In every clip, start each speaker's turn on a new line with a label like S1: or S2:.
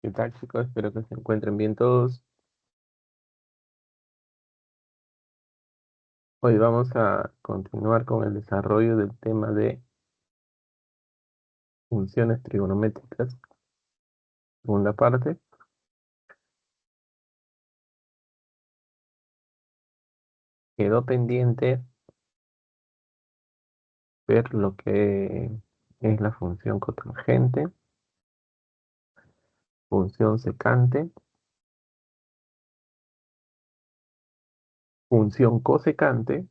S1: ¿Qué tal, chicos? Espero que se encuentren bien todos. Hoy vamos a continuar con el desarrollo del tema de funciones trigonométricas. Segunda parte. Quedó pendiente ver lo que es la función cotangente, función secante, función cosecante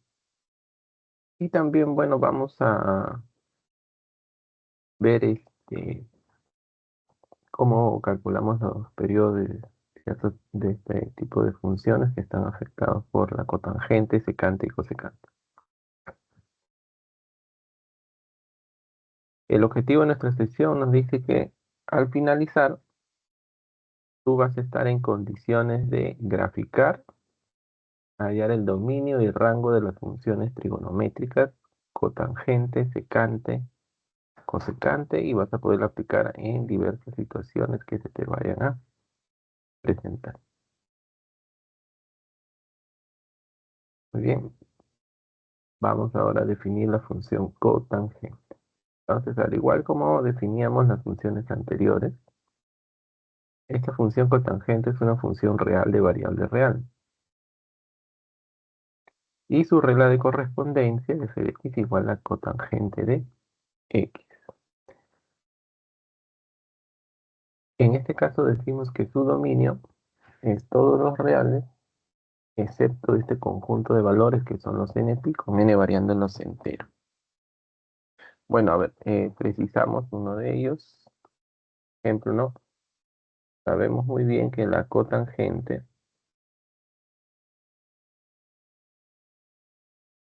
S1: y también, bueno, vamos a ver cómo calculamos los periodos de este tipo de funciones que están afectados por la cotangente, secante y cosecante. El objetivo de nuestra sesión nos dice que al finalizar tú vas a estar en condiciones de graficar, hallar el dominio y rango de las funciones trigonométricas, cotangente, secante, cosecante, y vas a poderlo aplicar en diversas situaciones que se te vayan a presentar. Muy bien, vamos ahora a definir la función cotangente. Entonces, al igual como definíamos las funciones anteriores, esta función cotangente es una función real de variable real. Y su regla de correspondencia es f de x igual a cotangente de x. En este caso decimos que su dominio es todos los reales, excepto este conjunto de valores que son los np con n variando en los enteros. Bueno, a ver, precisamos uno de ellos. Ejemplo, ¿no? Sabemos muy bien que la cotangente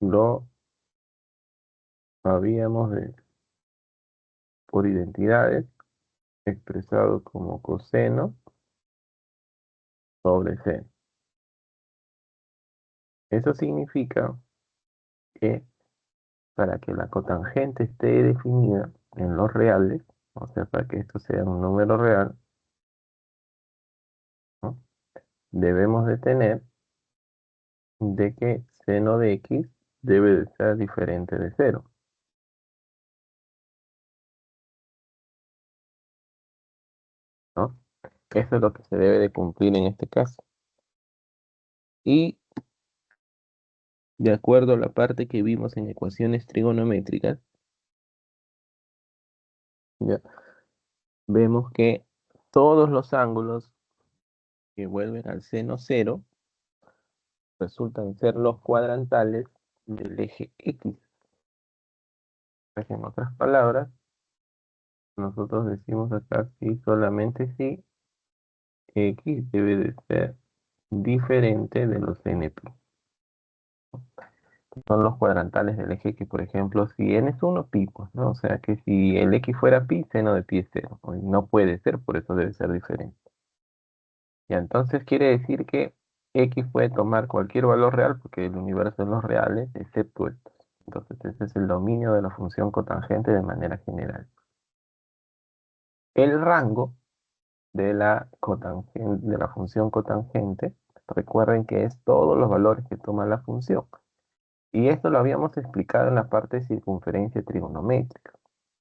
S1: lo habíamos por identidades expresado como coseno sobre c. Eso significa que para que la cotangente esté definida en los reales, o sea, para que esto sea un número real, ¿no? Debemos de tener de que seno de x debe de ser diferente de 0, ¿no? Eso es lo que se debe de cumplir en este caso. Y de acuerdo a la parte que vimos en ecuaciones trigonométricas, ya vemos que todos los ángulos que vuelven al seno 0 resultan ser los cuadrantales del eje x. En otras palabras, nosotros decimos acá sí, solamente si x debe de ser diferente de los np. Son los cuadrantales del eje x, por ejemplo, si n es 1, pi, pues, ¿no? O sea que si el x fuera pi, seno de pi es 0. No puede ser, por eso debe ser diferente. Y entonces quiere decir que x puede tomar cualquier valor real, porque el universo es los reales, excepto estos. Entonces ese es el dominio de la función cotangente de manera general. El rango de de la función cotangente, recuerden que es todos los valores que toma la función. Y esto lo habíamos explicado en la parte de circunferencia trigonométrica.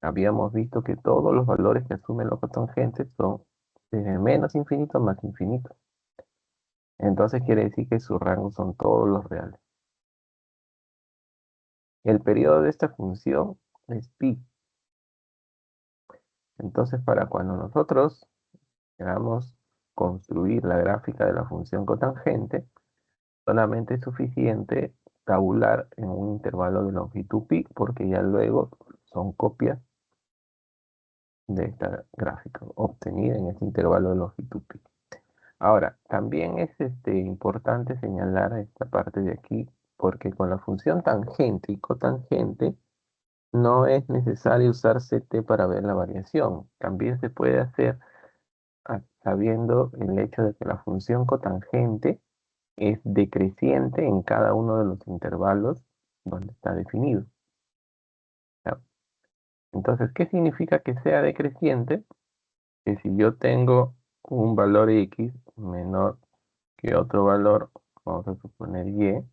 S1: Habíamos visto que todos los valores que asumen los cotangentes son desde menos infinito a más infinito. Entonces quiere decir que su rango son todos los reales. El periodo de esta función es pi. Entonces, para cuando nosotros queramos construir la gráfica de la función cotangente, solamente es suficiente tabular en un intervalo de longitud pi, porque ya luego son copias de esta gráfica obtenida en este intervalo de longitud pi. Ahora, también es importante señalar esta parte de aquí, porque con la función tangente y cotangente no es necesario usar ct para ver la variación. También se puede hacer sabiendo el hecho de que la función cotangente es decreciente en cada uno de los intervalos donde está definido. ¿Ya? Entonces, ¿qué significa que sea decreciente? Que si yo tengo un valor X menor que otro valor, vamos a suponer Y,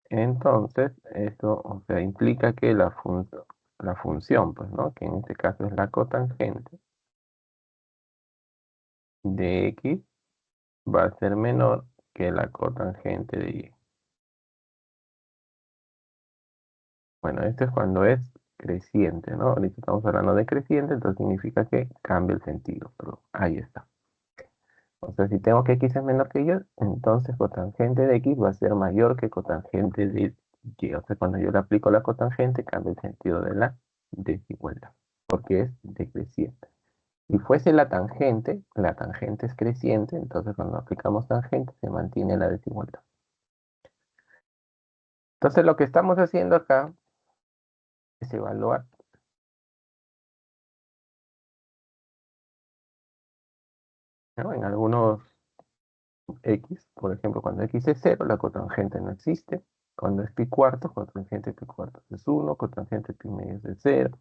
S1: entonces esto, o sea, implica que la función, pues, ¿no? Que en este caso es la cotangente de X va a ser menor que la cotangente de Y. Bueno, esto es cuando es creciente, ¿no? Ahorita estamos hablando de creciente, entonces significa que cambia el sentido, pero ahí está. O sea, si tengo que X es menor que Y, entonces cotangente de X va a ser mayor que cotangente de Y. O sea, cuando yo le aplico la cotangente, cambia el sentido de la desigualdad, porque es decreciente. Si fuese la tangente es creciente, entonces cuando aplicamos tangente se mantiene la desigualdad. Entonces lo que estamos haciendo acá es evaluar, ¿no? En algunos X, por ejemplo, cuando X es 0, la cotangente no existe. Cuando es pi cuartos, cotangente de pi cuartos es 1, cotangente de pi medios es 0,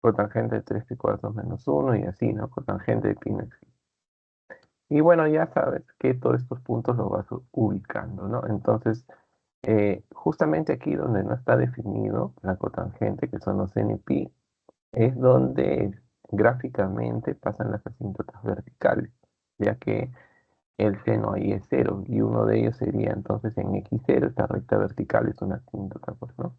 S1: cotangente de 3 pi cuartos menos 1 y así, ¿no? Cotangente de pi no existe. Y bueno, ya sabes que todos estos puntos los vas ubicando, ¿no? Entonces, justamente aquí donde no está definido la cotangente, que son los n pi, es donde gráficamente pasan las asíntotas verticales, ya que el seno ahí es 0 y uno de ellos sería entonces en x0, esta recta vertical es una asíntota, pues, ¿no?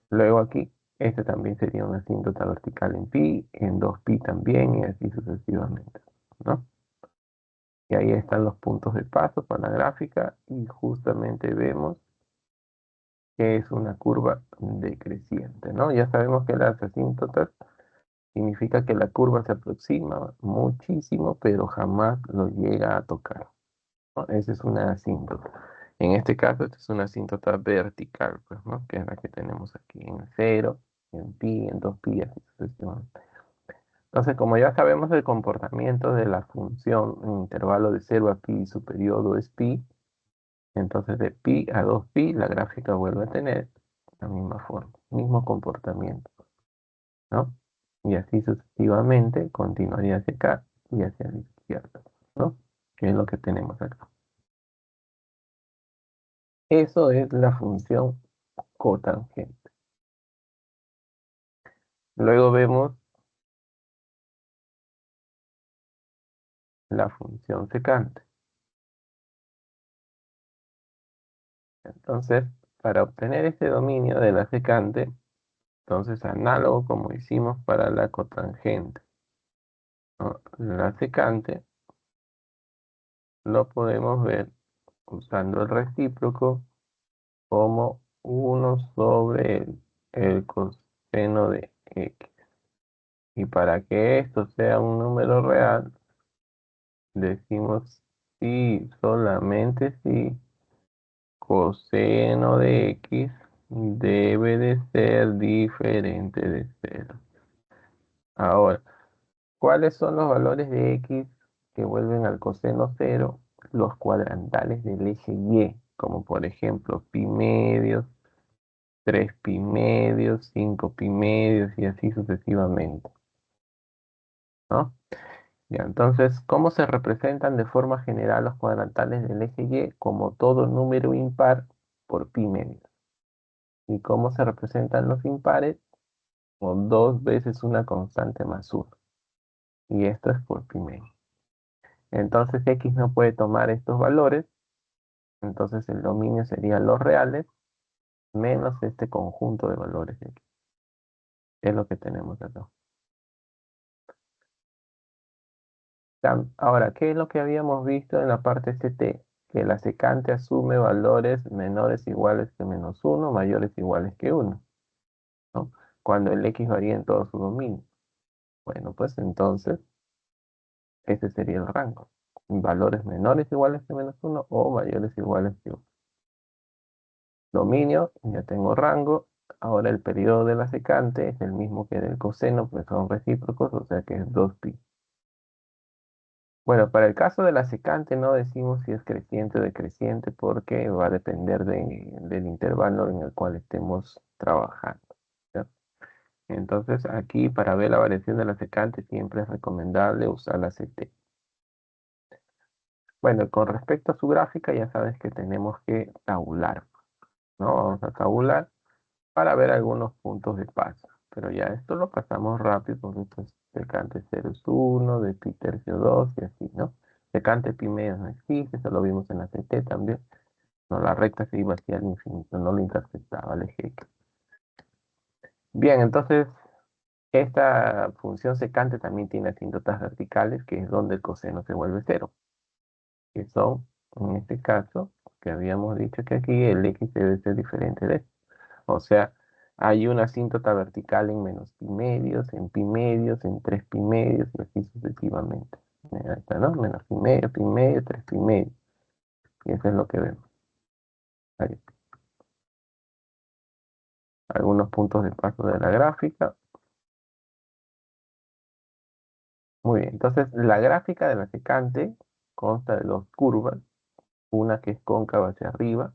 S1: Luego aquí, este también sería una asíntota vertical en pi, en 2pi también y así sucesivamente, ¿no? Y ahí están los puntos de paso para la gráfica y justamente vemos que es una curva decreciente, ¿no? Ya sabemos que las asíntotas significa que la curva se aproxima muchísimo, pero jamás lo llega a tocar, ¿no? Esa es una asíntota. En este caso, esta es una asíntota vertical, pues, ¿no? Que es la que tenemos aquí en 0, en pi, en 2pi, así sucesivamente. Entonces, como ya sabemos el comportamiento de la función en intervalo de 0 a pi, su periodo es pi, entonces de pi a 2pi la gráfica vuelve a tener la misma forma, mismo comportamiento, ¿no? Y así sucesivamente continuaría hacia acá y hacia la izquierda, ¿no? Que es lo que tenemos acá. Eso es la función cotangente. Luego vemos la función secante. Entonces, para obtener este dominio de la secante, entonces análogo como hicimos para la cotangente, ¿no? La secante lo podemos ver usando el recíproco como 1 sobre el coseno de x. Y para que esto sea un número real, decimos si, solamente si, coseno de x debe de ser diferente de 0. Ahora, ¿cuáles son los valores de x que vuelven al coseno 0? Los cuadrantales del eje y, como por ejemplo pi medios, 3 pi medios, 5 pi medios y así sucesivamente, ¿no? Ya, entonces, ¿cómo se representan de forma general los cuadrantales del eje y? Como todo número impar por pi medios. ¿Y cómo se representan los impares? Con 2 veces una constante más 1. Y esto es por pi medios. Entonces, x no puede tomar estos valores. Entonces, el dominio sería los reales menos este conjunto de valores de x. Es lo que tenemos acá. Ahora, ¿qué es lo que habíamos visto en la parte CT? Que la secante asume valores menores iguales que menos 1, mayores iguales que 1, ¿no? Cuando el x varía en todo su dominio. Bueno, pues entonces, ese sería el rango. Valores menores iguales que menos 1 o mayores iguales que 1. Dominio, ya tengo rango. Ahora el periodo de la secante es el mismo que del coseno, pues son recíprocos, o sea que es 2pi. Bueno, para el caso de la secante no decimos si es creciente o decreciente porque va a depender del intervalo en el cual estemos trabajando, ¿ya? Entonces aquí para ver la variación de la secante siempre es recomendable usar la CT. Bueno, con respecto a su gráfica ya sabes que tenemos que tabular, ¿no? Vamos a tabular para ver algunos puntos de paso. Pero ya esto lo pasamos rápido porque esto es secante 0 es 1, de pi tercio 2 y así, ¿no? Secante pi medio no existe, eso lo vimos en la CT también. No, la recta se iba hacia el infinito, no lo intersectaba el eje X. Bien, entonces esta función secante también tiene asíntotas verticales, que es donde el coseno se vuelve cero, que son, en este caso, que habíamos dicho que aquí el X debe ser diferente de esto. O sea, hay una asíntota vertical en menos pi medios, en pi medios, en 3 pi medios y así sucesivamente. Ahí está, ¿no? Menos pi medio, 3 pi medio. Y eso es lo que vemos. Ahí. Algunos puntos de paso de la gráfica. Muy bien, entonces la gráfica de la secante consta de dos curvas, una que es cóncava hacia arriba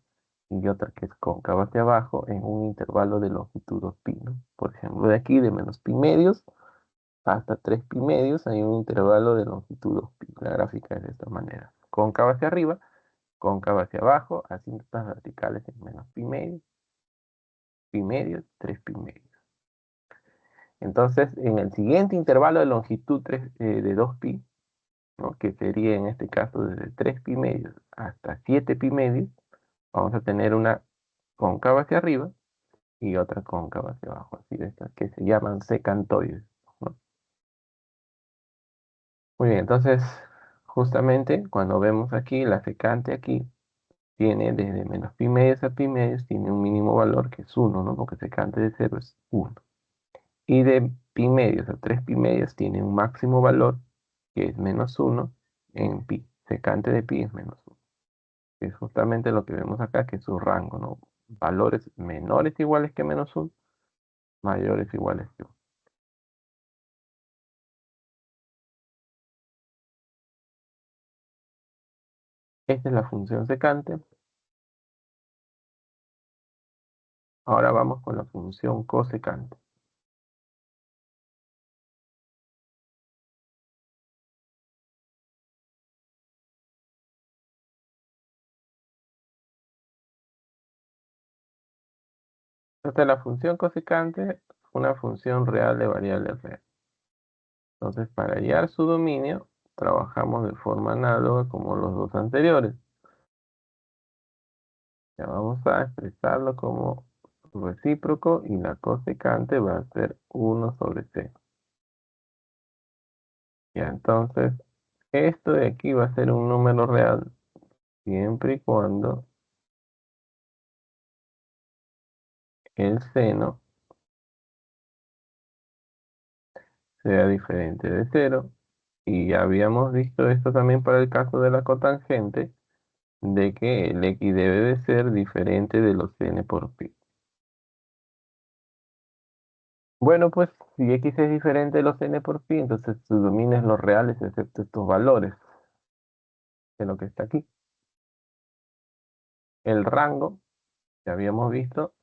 S1: y otra que es cóncava hacia abajo en un intervalo de longitud pi, ¿no? Por ejemplo, de aquí de menos pi medios hasta 3 pi medios hay un intervalo de longitud pi. La gráfica es de esta manera. Cóncava hacia arriba, cóncava hacia abajo, asíntotas verticales en menos pi medio, 3 pi medios. Entonces, en el siguiente intervalo de longitud de 2 pi, ¿no? Que sería en este caso desde 3 pi medios hasta 7 pi medios, vamos a tener una cóncava hacia arriba y otra cóncava hacia abajo, así de estas que se llaman secantoides, ¿no? Muy bien, entonces justamente cuando vemos aquí la secante aquí tiene desde menos pi medios a pi medios tiene un mínimo valor que es 1, ¿no? Porque secante de 0 es 1. Y de pi medios a 3 pi medios tiene un máximo valor que es menos 1 en pi. Secante de pi es menos 1. Que es justamente lo que vemos acá, que es su rango, ¿no? Valores menores iguales que menos 1, mayores iguales que 1. Esta es la función secante. Ahora vamos con la función cosecante. Entonces la función cosecante es una función real de variable real. Entonces para hallar su dominio, trabajamos de forma análoga como los dos anteriores. Ya vamos a expresarlo como recíproco y la cosecante va a ser 1 sobre c. Ya entonces, esto de aquí va a ser un número real siempre y cuando el seno sea diferente de cero. Y ya habíamos visto esto también para el caso de la cotangente, de que el x debe de ser diferente de los n por pi. Bueno, pues si x es diferente de los n por pi, entonces su dominio es los reales excepto estos valores de lo que está aquí. El rango, que habíamos visto,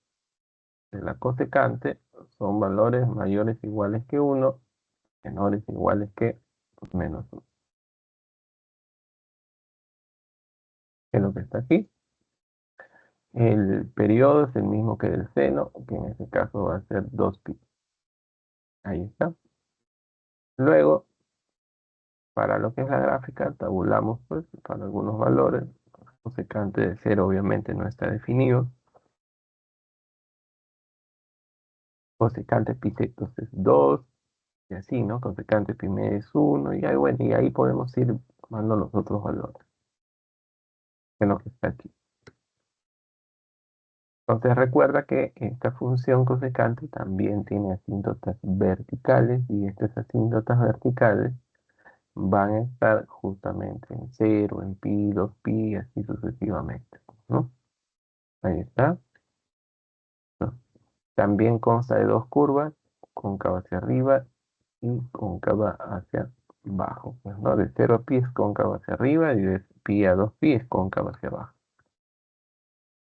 S1: de la cosecante son valores mayores o iguales que 1, menores o iguales que menos 1. Que es lo que está aquí. El periodo es el mismo que del seno, que en este caso va a ser 2pi. Ahí está. Luego, para lo que es la gráfica, tabulamos pues para algunos valores. Cosecante de 0 obviamente no está definido. Cosecante pi sectos es 2, y así, ¿no? Cosecante pi medio es 1, y ahí, bueno, y ahí podemos ir tomando los otros valores, que es lo que está aquí. Entonces recuerda que esta función cosecante también tiene asíntotas verticales, y estas asíntotas verticales van a estar justamente en 0, en pi, 2pi, así sucesivamente, ¿no? Ahí está, ¿no? También consta de dos curvas, cóncava hacia arriba y cóncava hacia abajo, pues, ¿no? De 0 a pi es cóncava hacia arriba y de pi a 2pi es cóncava hacia abajo.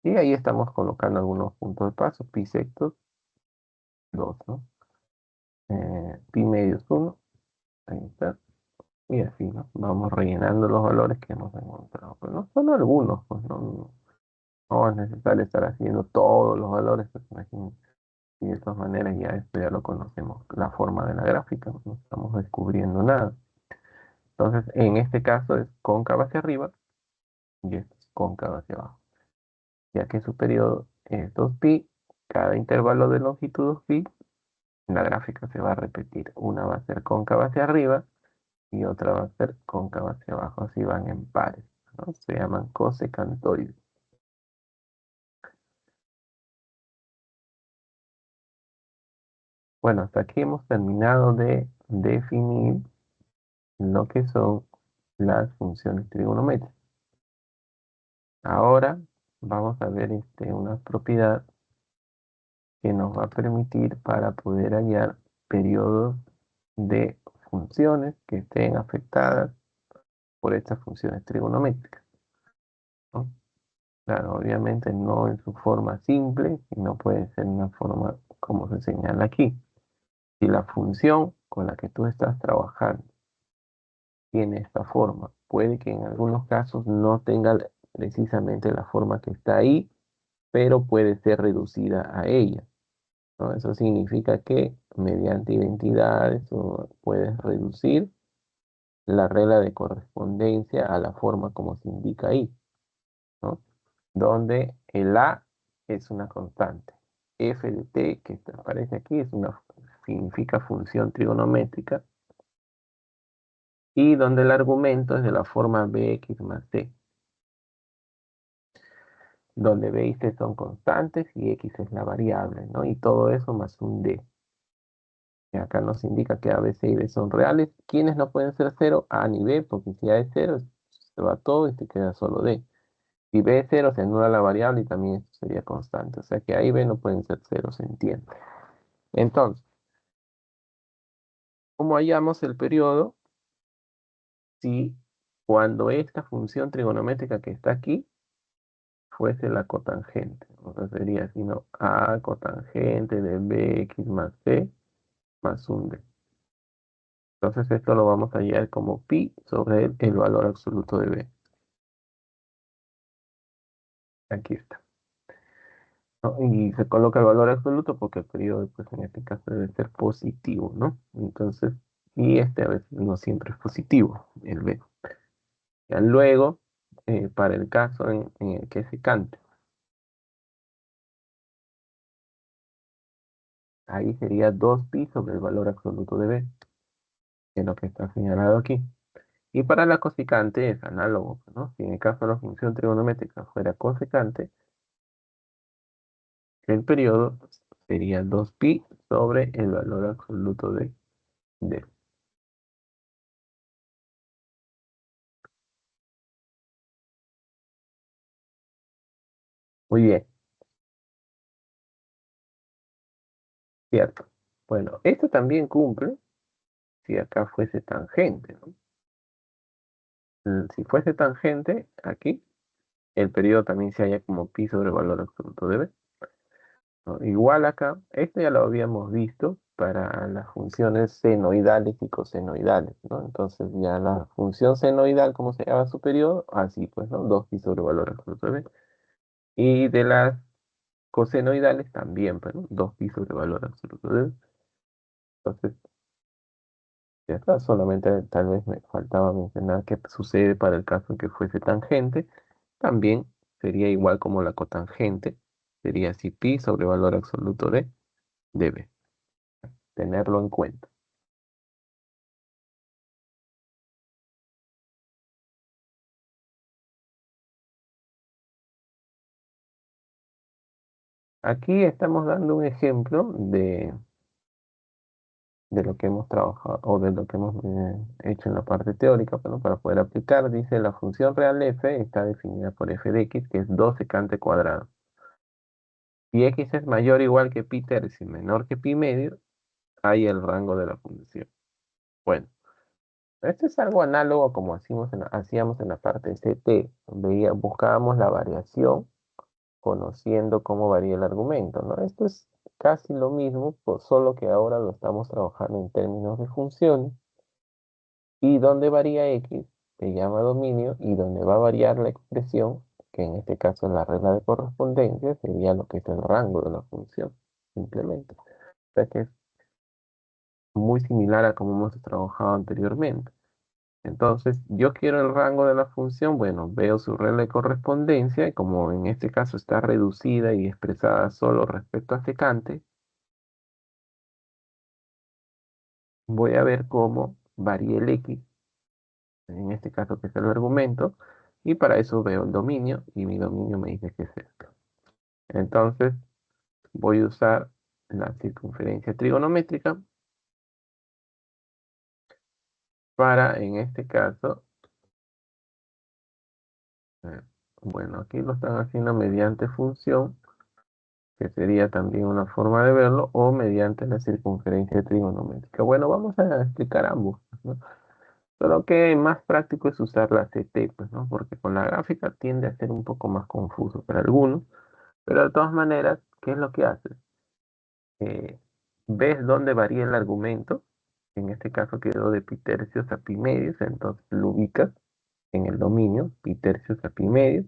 S1: Y ahí estamos colocando algunos puntos de paso, pi sectos 2, ¿no? pi medio es 1, ahí está, y así, ¿no? Vamos rellenando los valores que hemos encontrado, pero no solo algunos, pues no es necesario estar haciendo todos los valores, pues imagínense. Y de todas maneras ya esto ya lo conocemos, la forma de la gráfica, no estamos descubriendo nada. Entonces, en este caso es cóncava hacia arriba y esto es cóncava hacia abajo, ya que su periodo es 2pi, cada intervalo de longitud 2pi, la gráfica se va a repetir. Una va a ser cóncava hacia arriba y otra va a ser cóncava hacia abajo, así van en pares, ¿no? Se llaman cosecantoides. Bueno, hasta aquí hemos terminado de definir lo que son las funciones trigonométricas. Ahora vamos a ver una propiedad que nos va a permitir para poder hallar periodos de funciones que estén afectadas por estas funciones trigonométricas, ¿no? Claro, obviamente no en su forma simple, sino puede ser una forma como se señala aquí. Si la función con la que tú estás trabajando tiene esta forma, puede que en algunos casos no tenga precisamente la forma que está ahí, pero puede ser reducida a ella, ¿no? Eso significa que mediante identidades o puedes reducir la regla de correspondencia a la forma como se indica ahí, ¿no? Donde el A es una constante. F de t, que aparece aquí, significa función trigonométrica, y donde el argumento es de la forma bx más c, donde b y c son constantes y x es la variable, ¿no? Y todo eso más un d. Y acá nos indica que a, b, c y d son reales. ¿Quiénes no pueden ser cero? A ni b, porque si a es cero, se va todo y te queda solo d. Si b es cero, se anula la variable y también esto sería constante. O sea que a y b no pueden ser cero, se entiende. Entonces, ¿cómo hallamos el periodo? Si cuando esta función trigonométrica que está aquí fuese la cotangente. O sea, sería así, ¿no? A cotangente de bx más c más un d. Entonces esto lo vamos a hallar como pi sobre el valor absoluto de b. Aquí está, ¿no? Y se coloca el valor absoluto porque el periodo, pues en este caso debe ser positivo, ¿no? Entonces, y este a veces no siempre es positivo, el b. Ya luego, para el caso en el que se cante, ahí sería 2pi sobre el valor absoluto de b, que es lo que está señalado aquí. Y para la cosecante es análogo, ¿no? Si en el caso de la función trigonométrica fuera cosecante, el periodo sería 2pi sobre el valor absoluto de d. Muy bien, cierto. Bueno, esto también cumple si acá fuese tangente, ¿no? Si fuese tangente, aquí, el periodo también se halla como pi sobre el valor absoluto de b, ¿no? Igual acá, esto ya lo habíamos visto para las funciones senoidales y cosenoidales, ¿no? Entonces ya la función senoidal, ¿cómo se llama su periodo? Así pues, ¿no? 2pi sobre el valor absoluto de b. Y de las cosenoidales también, pues, ¿no? 2pi sobre el valor absoluto de b. Entonces, ya está, solamente tal vez me faltaba mencionar qué sucede para el caso en que fuese tangente. También sería igual como la cotangente, sería así pi sobre el valor absoluto de b. Tenerlo en cuenta. Aquí estamos dando un ejemplo de lo que hemos trabajado o de lo que hemos hecho en la parte teórica, pero para poder aplicar, dice la función real f está definida por f de x, que es 2 secante cuadrado. Si x es mayor o igual que pi tercio y menor que pi medio, hay el rango de la función. Bueno, esto es algo análogo como hacíamos en la parte CT. Buscábamos la variación conociendo cómo varía el argumento, ¿no? Esto es casi lo mismo, solo que ahora lo estamos trabajando en términos de funciones. Y donde varía x se llama dominio, y donde va a variar la expresión, que en este caso es la regla de correspondencia, sería lo que es el rango de la función, simplemente. O sea que es muy similar a como hemos trabajado anteriormente. Entonces, yo quiero el rango de la función, bueno, veo su regla de correspondencia, y como en este caso está reducida y expresada solo respecto a secante, voy a ver cómo varía el x, en este caso que es el argumento, y para eso veo el dominio, y mi dominio me dice que es esto. Entonces, voy a usar la circunferencia trigonométrica para, en este caso, eh, bueno, aquí lo están haciendo mediante función, que sería también una forma de verlo, o mediante la circunferencia trigonométrica. Bueno, vamos a explicar ambos, ¿no? Solo que más práctico es usar la CT, pues, ¿no? Porque con la gráfica tiende a ser un poco más confuso para algunos, pero de todas maneras, ¿qué es lo que haces? Eh, ¿Ves dónde varía el argumento? En este caso quedó de pi tercios a pi medios, entonces lo ubicas en el dominio, pi tercios a pi medios,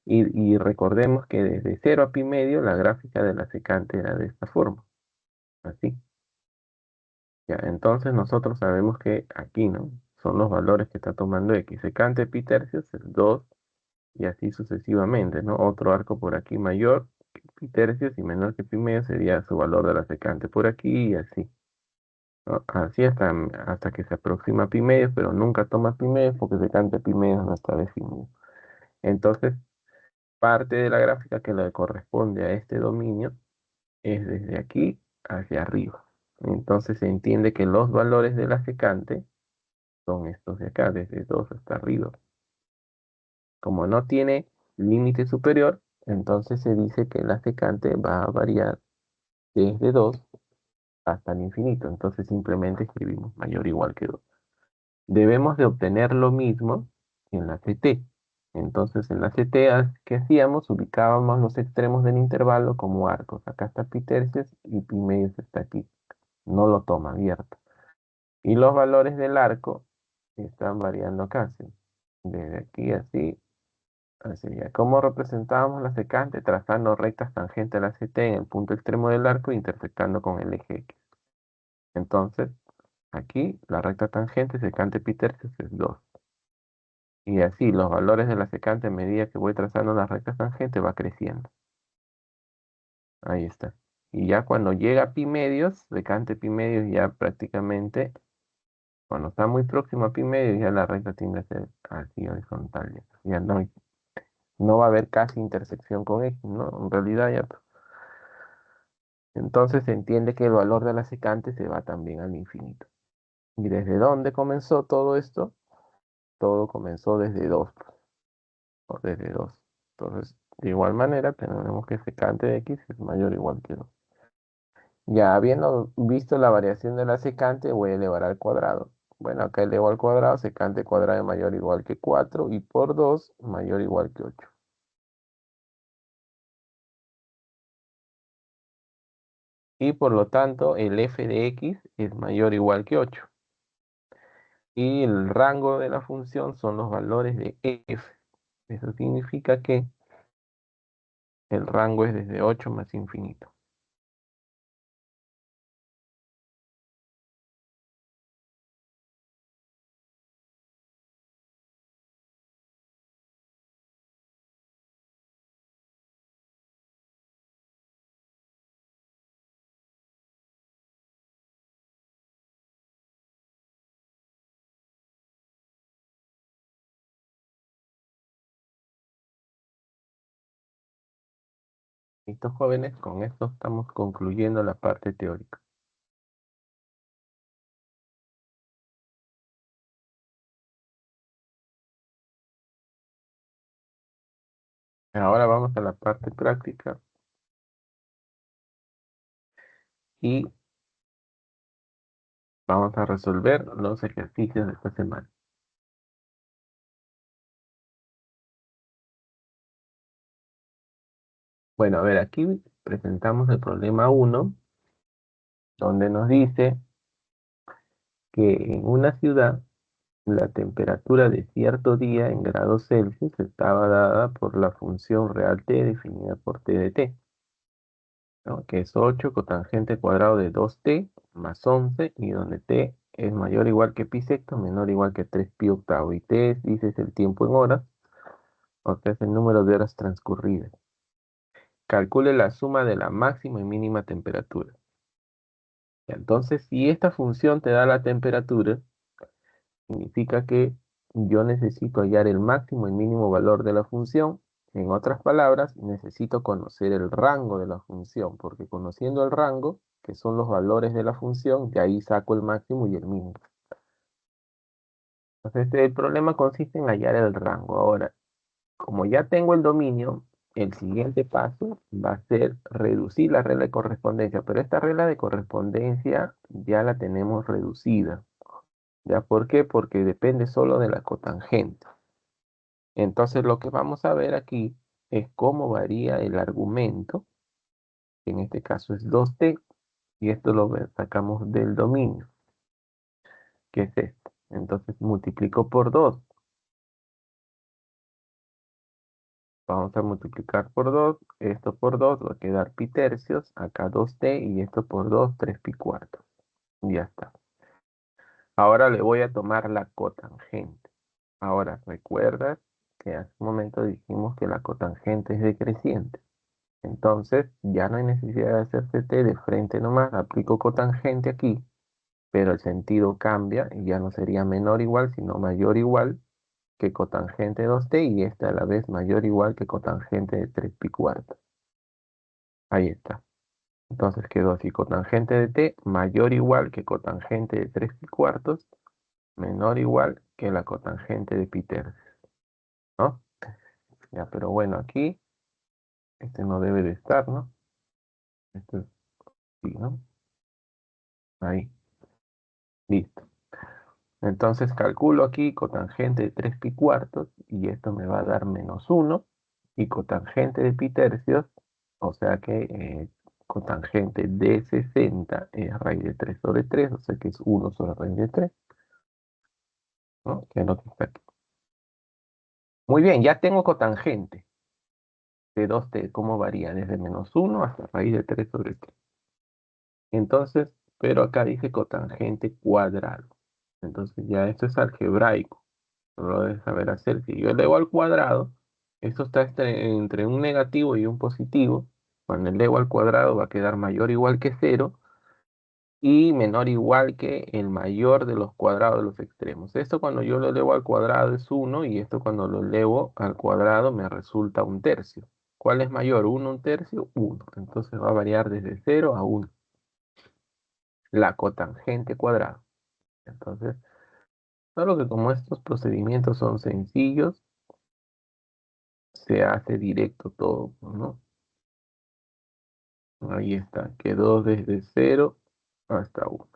S1: y recordemos que desde 0 a pi medio la gráfica de la secante era de esta forma, así. Ya, entonces nosotros sabemos que aquí, ¿no? Son los valores que está tomando x. Secante pi tercios es 2 y así sucesivamente, ¿no? Otro arco por aquí mayor que pi tercios y menor que pi medio sería su valor de la secante por aquí y así, ¿no? Así hasta que se aproxima a pi medios, pero nunca toma pi medios porque secante pi medios no está definido. Entonces, parte de la gráfica que le corresponde a este dominio es desde aquí hacia arriba. Entonces se entiende que los valores de la secante son estos de acá, desde 2 hasta arriba. Como no tiene límite superior, entonces se dice que la secante va a variar desde 2 hasta el infinito. Entonces simplemente escribimos mayor o igual que 2. Debemos de obtener lo mismo en la CT. Entonces en la CT, ¿qué hacíamos? Ubicábamos los extremos del intervalo como arcos. Acá está pi tercios y pi medios está aquí. No lo toma abierto. Y los valores del arco están variando acá, ¿sí? Desde aquí así, así ya. ¿Cómo representábamos la secante? Trazando rectas tangentes a la CT en el punto extremo del arco, intersectando con el eje X. Entonces, aquí la recta tangente secante pi tercios es 2. Y así los valores de la secante a medida que voy trazando las rectas tangentes va creciendo. Ahí está. Y ya cuando llega a pi medios, secante pi medios ya prácticamente, cuando está muy próximo a pi medios, ya la recta tiende a ser así horizontal. Ya no va a haber casi intersección con X, ¿no? En realidad ya. Entonces se entiende que el valor de la secante se va también al infinito. ¿Y desde dónde comenzó todo esto? Todo comenzó desde 2, o desde 2. Entonces, de igual manera, tenemos que secante de X es mayor o igual que 2. Ya habiendo visto la variación de la secante, voy a elevar al cuadrado. Bueno, acá elevo al cuadrado, secante cuadrado es mayor o igual que 4 y por 2 mayor o igual que 8. Y por lo tanto, el f de x es mayor o igual que 8. Y el rango de la función son los valores de f. Eso significa que el rango es desde 8 más infinito. Listo, jóvenes, con esto estamos concluyendo la parte teórica. Ahora vamos a la parte práctica y vamos a resolver los ejercicios de esta semana. Bueno, a ver, aquí presentamos el problema 1, donde nos dice que en una ciudad la temperatura de cierto día en grados Celsius estaba dada por la función real t definida por t de t, ¿no? Que es 8 cotangente cuadrado de 2t más 11, y donde t es mayor o igual que pi sexto, menor o igual que 3 pi octavo, y t dice es el tiempo en horas, o sea, es el número de horas transcurridas. Calcule la suma de la máxima y mínima temperatura. Entonces, si esta función te da la temperatura, significa que yo necesito hallar el máximo y mínimo valor de la función. En otras palabras, necesito conocer el rango de la función, porque conociendo el rango, que son los valores de la función, de ahí saco el máximo y el mínimo. Entonces, el problema consiste en hallar el rango. Ahora, como ya tengo el dominio, el siguiente paso va a ser reducir la regla de correspondencia, pero esta regla de correspondencia ya la tenemos reducida. ¿Ya por qué? Porque depende solo de la cotangente. Entonces lo que vamos a ver aquí es cómo varía el argumento, que en este caso es 2t, y esto sacamos del dominio, que es esto. Entonces multiplico por 2. Vamos a multiplicar por 2, esto por 2 va a quedar pi tercios, acá 2t, y esto por 2, 3 pi cuartos. Ya está. Ahora le voy a tomar la cotangente. Ahora, ¿recuerdas que hace un momento dijimos que la cotangente es decreciente? Entonces, ya no hay necesidad de hacer CT de frente nomás, aplico cotangente aquí, pero el sentido cambia y ya no sería menor o igual, sino mayor o igual que cotangente de 2t, y esta a la vez mayor o igual que cotangente de 3 pi cuartos. Ahí está. Entonces quedó así, cotangente de t mayor o igual que cotangente de 3 pi cuartos, menor o igual que la cotangente de pi tercios, ¿no? Ya, pero bueno, aquí este no debe de estar, ¿no? Esto sí, ¿no? Ahí, listo. Entonces calculo aquí cotangente de 3 pi cuartos, y esto me va a dar -1, y cotangente de pi tercios, o sea que cotangente de 60 es raíz de 3 sobre 3, o sea que es 1 sobre raíz de 3, ¿no? Que es lo que está aquí. Muy bien, ya tengo cotangente de 2t, ¿cómo varía? Desde -1 hasta raíz de 3 sobre 3. Entonces, pero acá dice cotangente cuadrado. Entonces ya esto es algebraico. No lo debes saber hacer. Si yo elevo al cuadrado, esto está entre un negativo y un positivo. Cuando elevo al cuadrado va a quedar mayor o igual que 0 y menor o igual que el mayor de los cuadrados de los extremos. Esto cuando yo lo elevo al cuadrado es 1, y esto cuando lo elevo al cuadrado me resulta 1/3. ¿Cuál es mayor? 1, 1/3, 1. Entonces va a variar desde 0 a 1. La cotangente cuadrada. Entonces, solo que como estos procedimientos son sencillos, se hace directo todo, ¿no? Ahí está, quedó desde 0 hasta 1.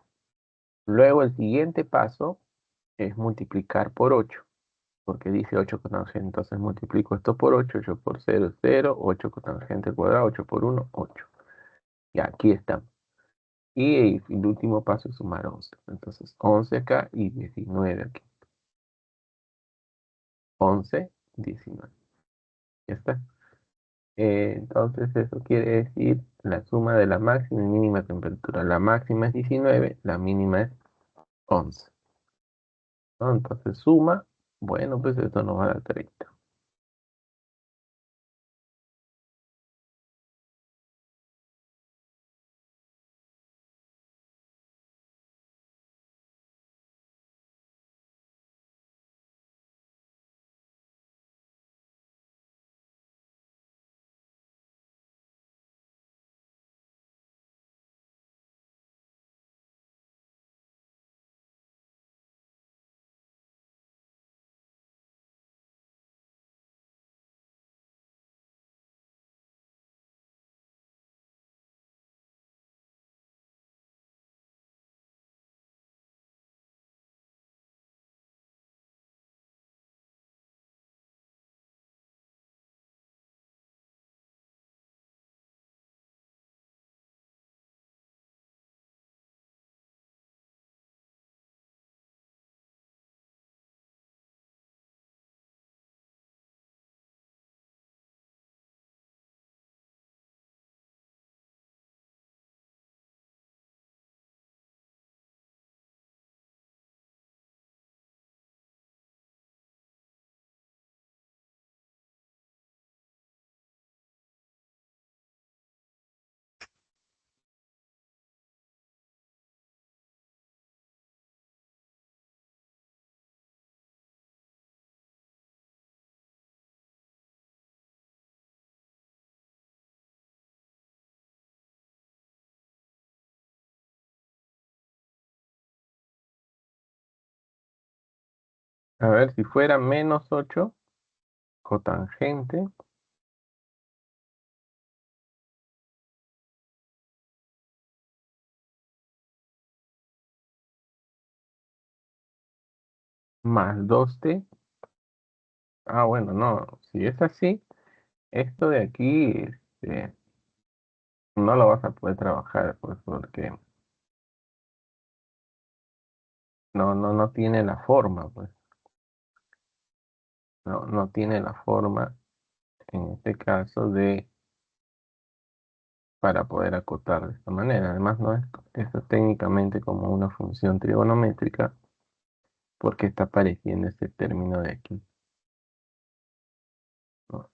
S1: Luego el siguiente paso es multiplicar por 8, porque dice 8 cotangente. Entonces multiplico esto por 8, 8 por 0 es 0, 8 cotangente al cuadrado, 8 por 1, 8. Y aquí estamos. Y el último paso es sumar 11. Entonces 11 acá y 19 aquí. 11, 19. Ya está. Entonces eso quiere decir la suma de la máxima y mínima temperatura. La máxima es 19, la mínima es 11, ¿no? Entonces suma, bueno, pues esto nos va a dar 30. A ver, si fuera -8, cotangente más 2t. Ah, bueno, no, si es así, esto de aquí no lo vas a poder trabajar, pues, porque no tiene la forma, pues, no tiene la forma, en este caso, para poder acotar de esta manera. Además, no es esto técnicamente como una función trigonométrica, porque está apareciendo este término de aquí, ¿no?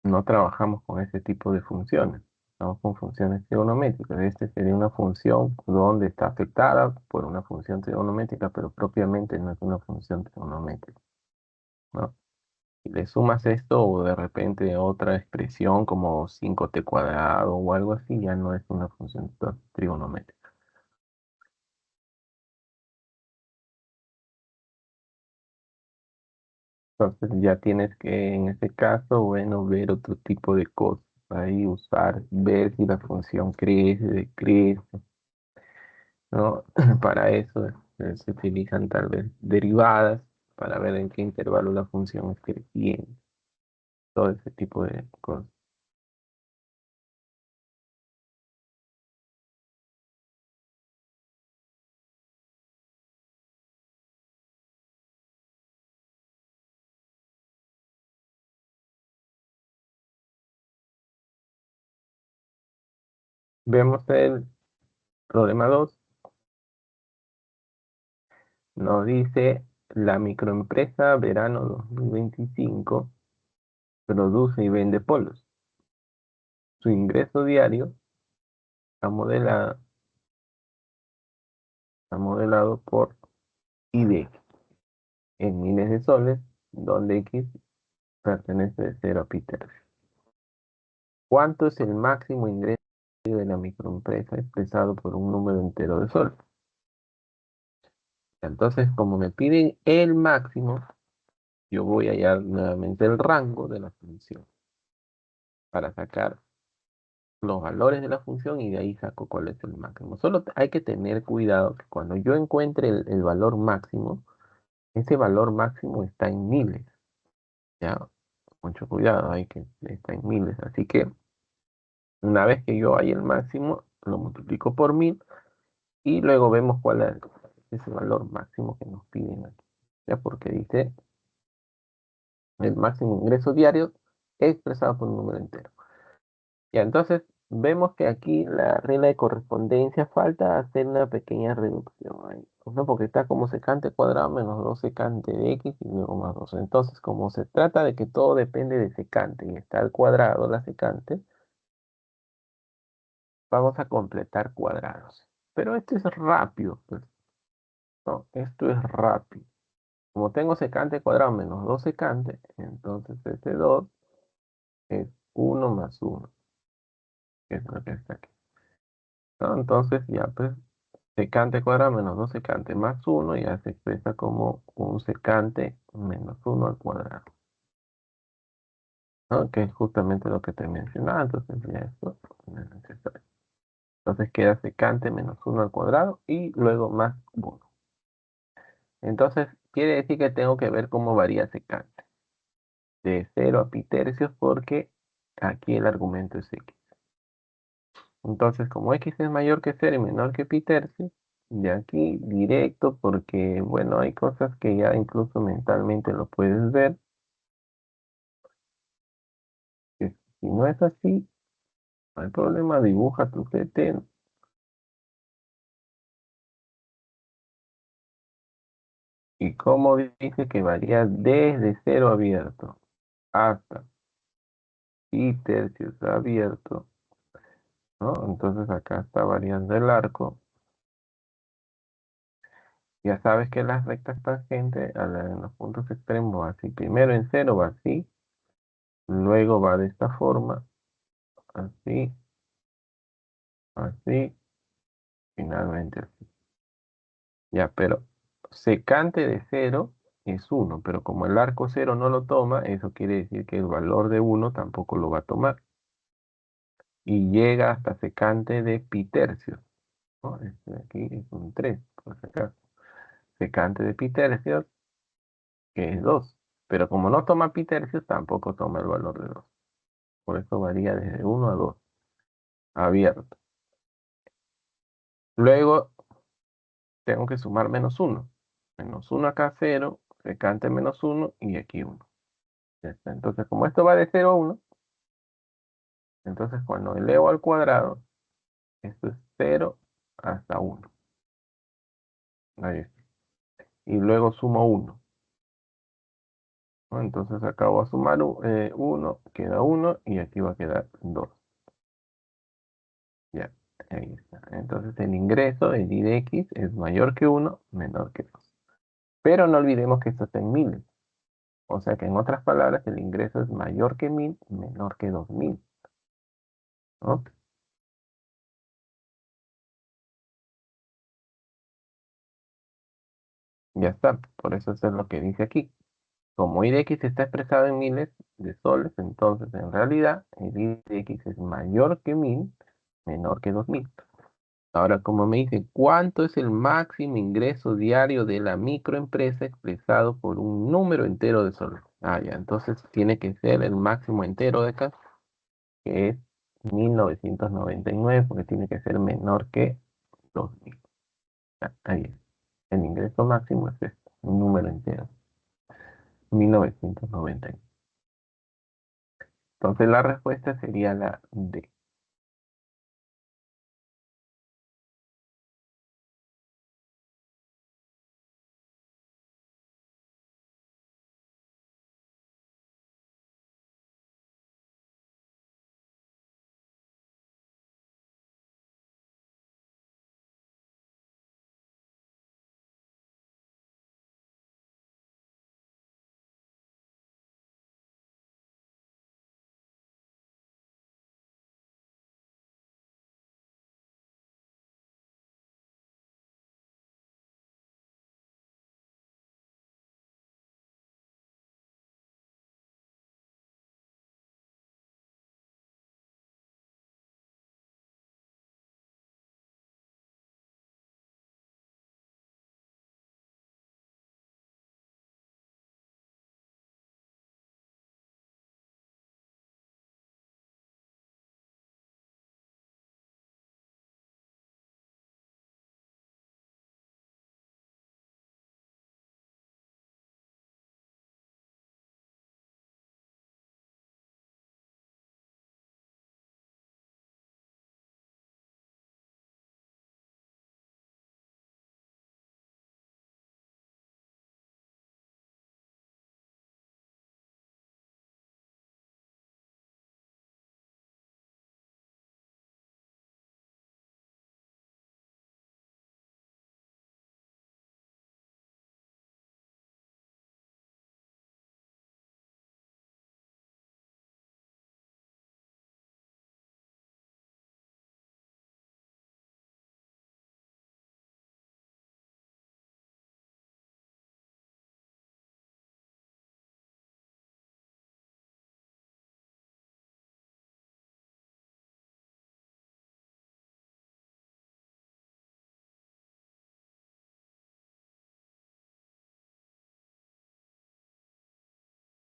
S1: No trabajamos con ese tipo de funciones, trabajamos con funciones trigonométricas. Este sería una función donde está afectada por una función trigonométrica, pero propiamente no es una función trigonométrica, ¿no? Si le sumas esto o de repente otra expresión como 5t cuadrado o algo así, ya no es una función trigonométrica. Entonces ya tienes que, en este caso, bueno, ver otro tipo de cosas ahí, usar, ver si la función crece, decrece, ¿no? Para eso se utilizan tal vez derivadas, para ver en qué intervalo la función es creciente, todo ese tipo de cosas. Vemos el problema 2. Nos dice: la microempresa Verano 2025 produce y vende polos. Su ingreso diario está modelado por I de X en miles de soles, donde X pertenece de 0 a pi tercios. ¿Cuánto es el máximo ingreso de la microempresa expresado por un número entero de soles? Entonces, como me piden el máximo, yo voy a hallar nuevamente el rango de la función para sacar los valores de la función y de ahí saco cuál es el máximo. Solo hay que tener cuidado que cuando yo encuentre el valor máximo, ese valor máximo está en miles, ¿ya? Mucho cuidado, hay que está en miles. Así que una vez que yo haya el máximo, lo multiplico por 1000 y luego vemos cuál es ese valor máximo que nos piden aquí. ¿Ya? Porque dice el máximo ingreso diario expresado por un número entero. Ya, entonces vemos que aquí la regla de correspondencia falta hacer una pequeña reducción ahí, ¿no? Porque está como secante cuadrado menos 2 secante de x y luego más 2. Entonces, como se trata de que todo depende de secante y está al cuadrado la secante, vamos a completar cuadrados. Pero esto es rápido, pues, ¿no? Esto es rápido. Como tengo secante cuadrado menos 2 secante, entonces este 2 es 1 más 1, que es lo que está aquí, ¿no? Entonces ya pues secante cuadrado menos 2 secante más 1 ya se expresa como un secante menos 1 al cuadrado, ¿no? Que es justamente lo que te mencionaba, entonces ya esto no es necesario. Entonces queda secante menos 1 al cuadrado y luego más 1. Entonces quiere decir que tengo que ver cómo varía secante de 0 a pi tercios porque aquí el argumento es x. Entonces, como x es mayor que 0 y menor que pi tercios, de aquí directo, porque, bueno, hay cosas que ya incluso mentalmente lo puedes ver, que si no es así, no hay problema, dibuja tu CT, y como dice que varía desde 0 abierto hasta pi tercios abierto, ¿no? Entonces acá está variando el arco. Ya sabes que las rectas tangentes en los puntos extremos va así. Primero en 0 va así, luego va de esta forma, así, así, finalmente así. Ya, pero secante de 0 es 1, pero como el arco 0 no lo toma, eso quiere decir que el valor de 1 tampoco lo va a tomar. Y llega hasta secante de pi tercios, ¿no? Este de aquí es un 3, por si acaso. Secante de pi tercios, que es 2. Pero como no toma pi tercios, tampoco toma el valor de 2. Por eso varía desde 1 a 2. Abierto. Luego tengo que sumar menos 1. Menos 1 acá 0, secante menos 1 y aquí 1. Ya está. Entonces, como esto va de 0 a 1, entonces cuando elevo al cuadrado, esto es 0 hasta 1. Ahí está. Y luego sumo 1, ¿no? Entonces acá voy a sumar 1, queda 1 y aquí va a quedar 2. Ya, ahí está. Entonces el ingreso, el I de X, es mayor que 1, menor que 2. Pero no olvidemos que esto está en miles. O sea que en otras palabras, el ingreso es mayor que 1000, menor que 2000, ¿no? Ya está. Por eso eso es lo que dice aquí. Como I de X está expresado en miles de soles, entonces en realidad el I de X es mayor que 1000, menor que 2000. Ahora, como me dice, ¿cuánto es el máximo ingreso diario de la microempresa expresado por un número entero de soles? Ah, ya, entonces tiene que ser el máximo entero de acá, que es 1999, porque tiene que ser menor que 2000. Ah, ahí es. El ingreso máximo es este, un número entero, 1999. Entonces la respuesta sería la D.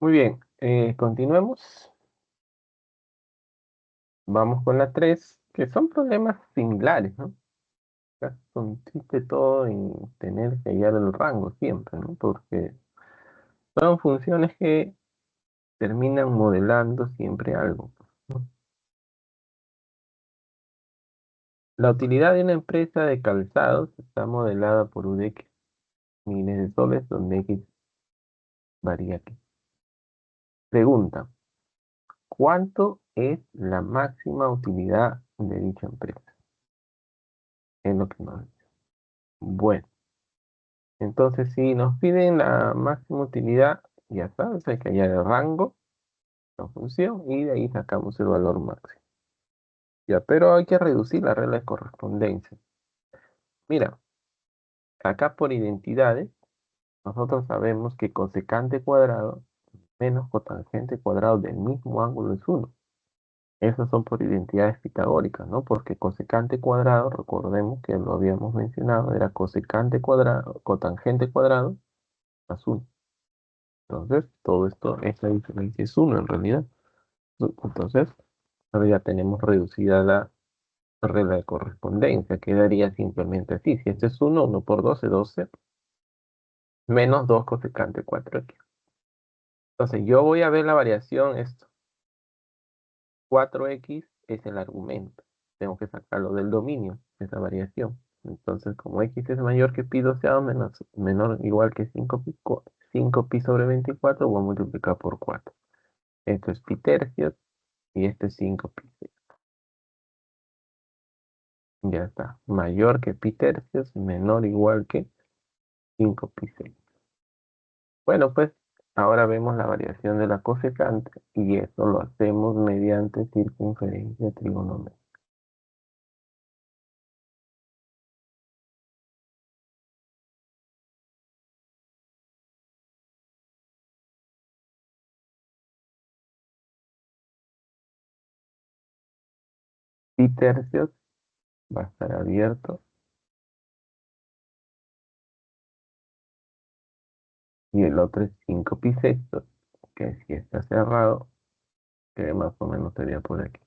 S1: Muy bien, continuemos. Vamos con la 3, que son problemas similares, ¿no? Acá consiste todo en tener que hallar el rango siempre, ¿no? Porque son funciones que terminan modelando siempre algo, ¿no? La utilidad de una empresa de calzados está modelada por U de X, miles de soles, donde X varía aquí. Pregunta, ¿cuánto es la máxima utilidad de dicha empresa? Es lo que nos dice. Bueno, entonces si nos piden la máxima utilidad, ya sabes, hay que hallar el rango, la función, y de ahí sacamos el valor máximo. Ya, pero hay que reducir la regla de correspondencia. Mira, acá por identidades, Nosotros sabemos que cosecante cuadrado menos cotangente cuadrado del mismo ángulo es uno. Esas son por identidades pitagóricas, ¿no? Porque cosecante cuadrado, recordemos que lo habíamos mencionado, era cosecante cuadrado, cotangente cuadrado más uno. Entonces, todo esto, esta diferencia es uno en realidad. Entonces, ahora ya tenemos reducida la regla de correspondencia. Quedaría simplemente así. Si este es uno, 1 por 12, 12, menos 2 cosecante 4x. Entonces, yo voy a ver la variación, esto. 4x es el argumento. Tengo que sacarlo del dominio, esa variación. Entonces, como x es mayor que pi doceavo menos, menor o igual que 5pi, 5pi sobre 24, voy a multiplicar por 4. Esto es pi tercios y este es 5pi. Ya está. Mayor que pi tercios, menor o igual que 5pi. Bueno, pues ahora vemos la variación de la cosecante y eso lo hacemos mediante circunferencia trigonométrica. Pi tercios va a estar abierto y el otro es 5 pi sextos, que si está cerrado, que más o menos sería por aquí.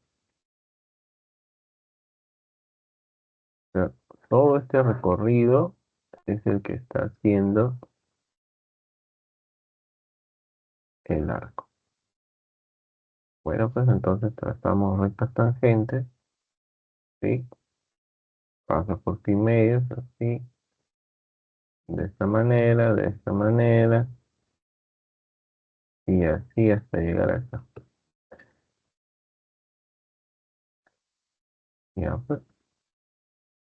S1: O sea, todo este recorrido es el que está haciendo el arco. Bueno, pues entonces trazamos rectas tangentes, ¿sí? Pasa por pi medios, así, de esta manera, y así hasta llegar acá. Ya, pues,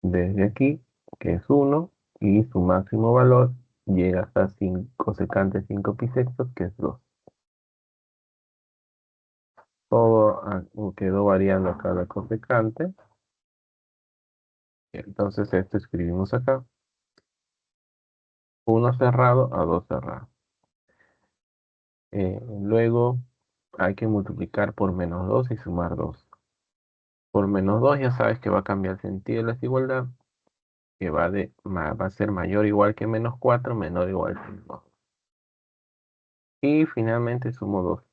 S1: desde aquí, que es uno y su máximo valor llega hasta 5 secante 5 pi sextos, que es 2. Todo quedó variando acá la cosecante. Entonces esto escribimos acá. Uno cerrado a 2 cerrado. Luego hay que multiplicar por menos 2 y sumar 2. Por menos 2 ya sabes que va a cambiar el sentido de la desigualdad, que va a ser mayor o igual que menos 4, menor o igual que 2. Y finalmente sumo 2.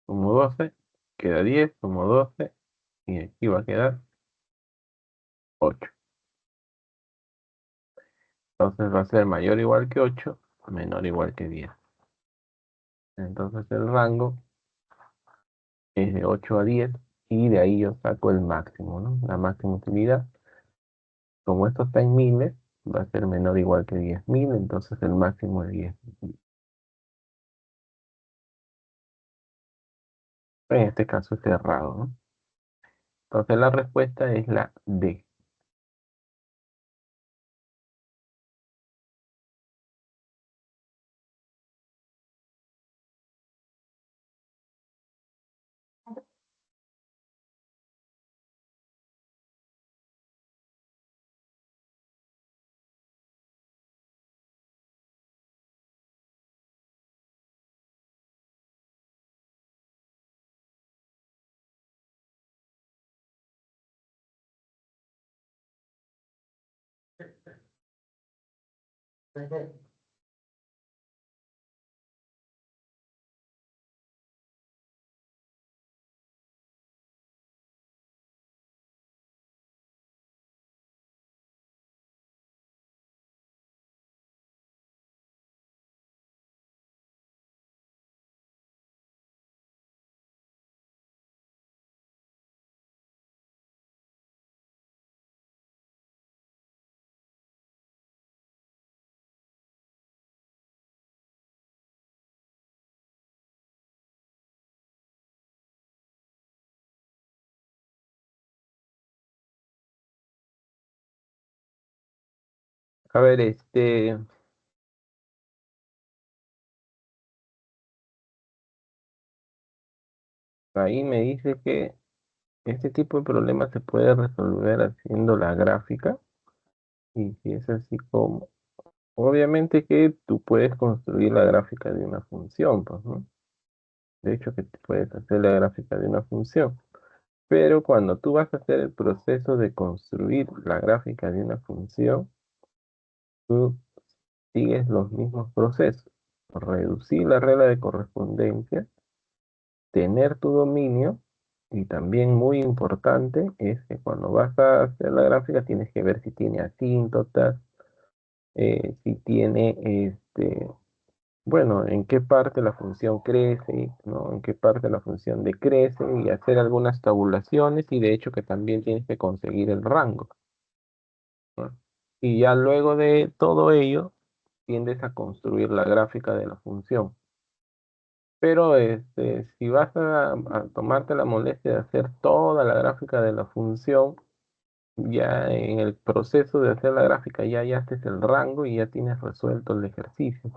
S1: Sumo 12, queda 10, sumo 12, y aquí va a quedar 8. Entonces va a ser mayor o igual que 8, menor o igual que 10. Entonces el rango es de 8 a 10 y de ahí yo saco el máximo, ¿no? La máxima utilidad. Como esto está en miles, va a ser menor o igual que 10.000, entonces el máximo es 10.000. En este caso es cerrado, ¿no? Entonces la respuesta es la D. A ver, ahí me dice que este tipo de problema se puede resolver haciendo la gráfica. Y si es así como, obviamente que tú puedes construir la gráfica de una función, pues, ¿no? De hecho que puedes hacer la gráfica de una función. Pero cuando tú vas a hacer el proceso de construir la gráfica de una función, tú sigues los mismos procesos. Reducir la regla de correspondencia, tener tu dominio, y también muy importante es que cuando vas a hacer la gráfica tienes que ver si tiene asíntotas, si tiene, bueno, en qué parte la función crece, ¿no? En qué parte la función decrece, y hacer algunas tabulaciones, y de hecho que también tienes que conseguir el rango, ¿no? Y ya luego de todo ello, tiendes a construir la gráfica de la función. Pero si vas a tomarte la molestia de hacer toda la gráfica de la función, ya en el proceso de hacer la gráfica ya haces el rango y ya tienes resuelto el ejercicio,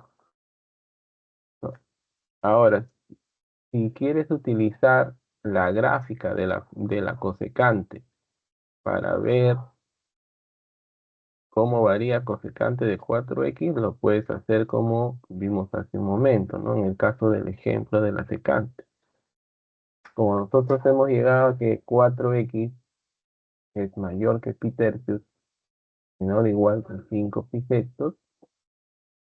S1: ¿no? Ahora, si quieres utilizar la gráfica de la cosecante para ver cómo varía cosecante de 4x, lo puedes hacer como vimos hace un momento, ¿no? En el caso del ejemplo de la secante. Como nosotros hemos llegado a que 4x es mayor que pi tercios, menor o igual que 5 pi sextos,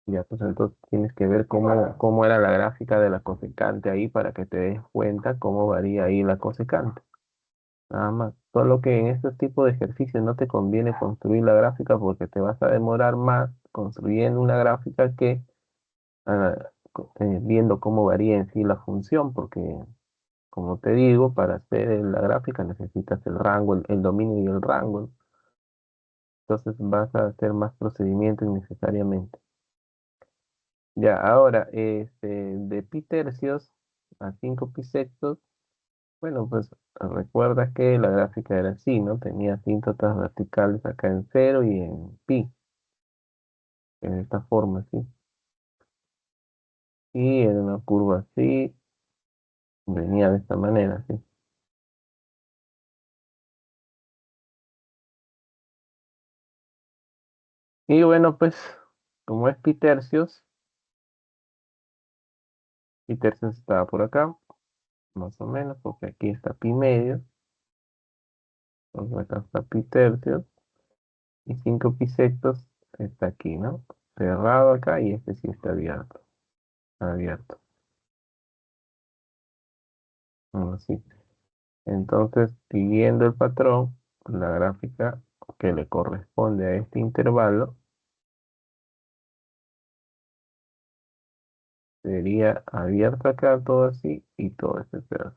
S1: ya pues entonces tienes que ver cómo era la gráfica de la cosecante ahí para que te des cuenta cómo varía ahí la cosecante. Nada más. Solo que en este tipo de ejercicios no te conviene construir la gráfica porque te vas a demorar más construyendo una gráfica que ah, viendo cómo varía en sí la función, porque como te digo, para hacer la gráfica necesitas el rango, el dominio y el rango, ¿no? Entonces vas a hacer más procedimientos innecesariamente. Ya, ahora, de pi tercios a 5 pi sextos, bueno, pues recuerda que la gráfica era así, ¿no? Tenía asíntotas verticales acá en cero y en pi, en esta forma, ¿sí? Y en una curva así, venía de esta manera, ¿sí? Y bueno, pues, como es pi tercios estaba por acá, más o menos, porque aquí está pi medio, entonces acá está pi tercios, y 5 pi sextos está aquí, ¿no? Cerrado acá, y este sí está abierto, abierto, así. Entonces, siguiendo el patrón, la gráfica que le corresponde a este intervalo sería abierto acá todo así y todo este pedazo.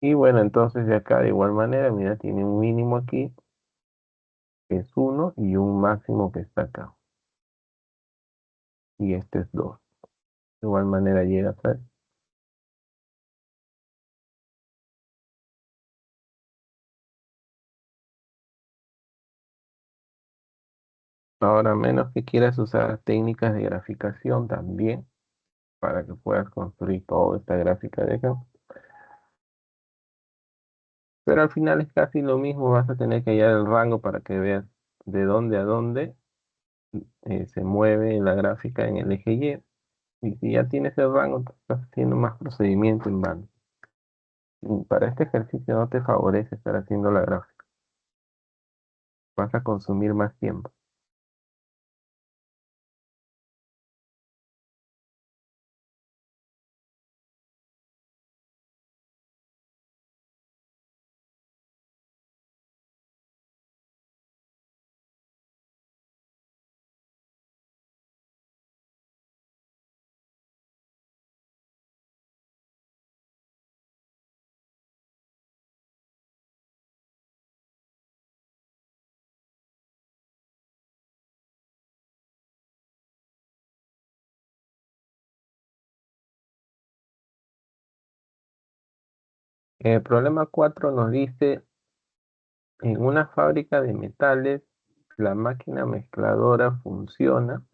S1: Y bueno, entonces de acá de igual manera, mira, tiene un mínimo aquí, que es 1, y un máximo que está acá. Y este es 2. De igual manera llega a ser. Ahora, a menos que quieras usar técnicas de graficación también, para que puedas construir toda esta gráfica de acá. Pero al final es casi lo mismo, vas a tener que hallar el rango para que veas de dónde a dónde se mueve la gráfica en el eje Y. Y si ya tienes el rango, te estás haciendo más procedimiento en vano. Y para este ejercicio no te favorece estar haciendo la gráfica. Vas a consumir más tiempo. El problema 4 nos dice, en una fábrica de metales, la máquina mezcladora funciona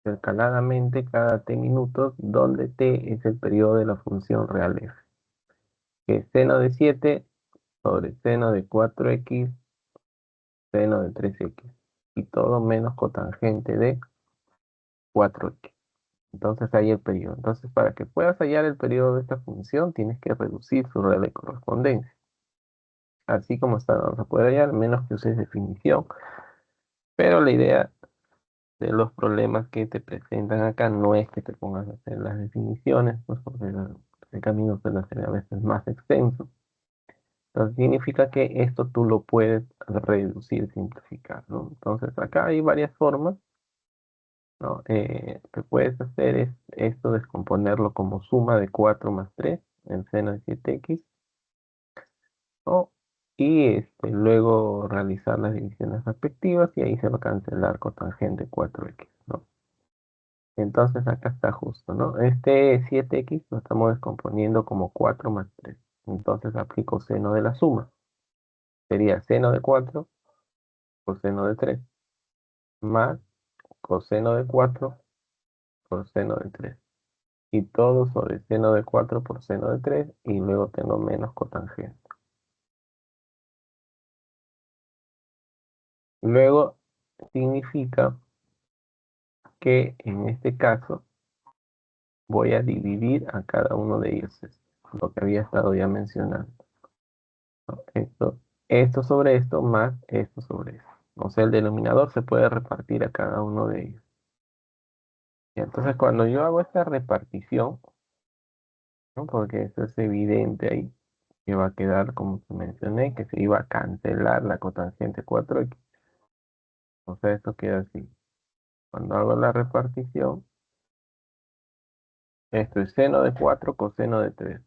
S1: intercaladamente cada t minutos, donde t es el periodo de la función real f, que es seno de 7 sobre seno de 4x, seno de 3x. Y todo menos cotangente de 4x. Entonces ahí el periodo. Entonces, para que puedas hallar el periodo de esta función, tienes que reducir su regla de correspondencia. Así como está, no se puede hallar, menos que uses definición. Pero la idea de los problemas que te presentan acá no es que te pongas a hacer las definiciones, pues porque el camino suele ser a veces más extenso. Entonces significa que esto tú lo puedes reducir, simplificar, ¿no? Entonces acá hay varias formas, ¿no? Que puedes hacer es esto, descomponerlo como suma de 4 más 3 en seno de 7x, ¿no? Y luego realizar las divisiones respectivas y ahí se va a cancelar cotangente 4x, ¿no? Entonces acá está justo, ¿no? Este 7x lo estamos descomponiendo como 4 más 3. Entonces aplico seno de la suma. Sería seno de 4 coseno de 3 más coseno de 4 por seno de 3. Y todo sobre seno de 4 por seno de 3 y luego tengo menos cotangente. Luego significa que en este caso voy a dividir a cada uno de ellos. Es lo que había estado ya mencionando, ¿no? Esto sobre esto más esto sobre esto. O sea, el denominador se puede repartir a cada uno de ellos. Y entonces cuando yo hago esta repartición, ¿no? Porque eso es evidente ahí, que va a quedar como te mencioné, que se iba a cancelar la cotangente 4x. O sea, esto queda así. Cuando hago la repartición, esto es seno de 4 coseno de 3.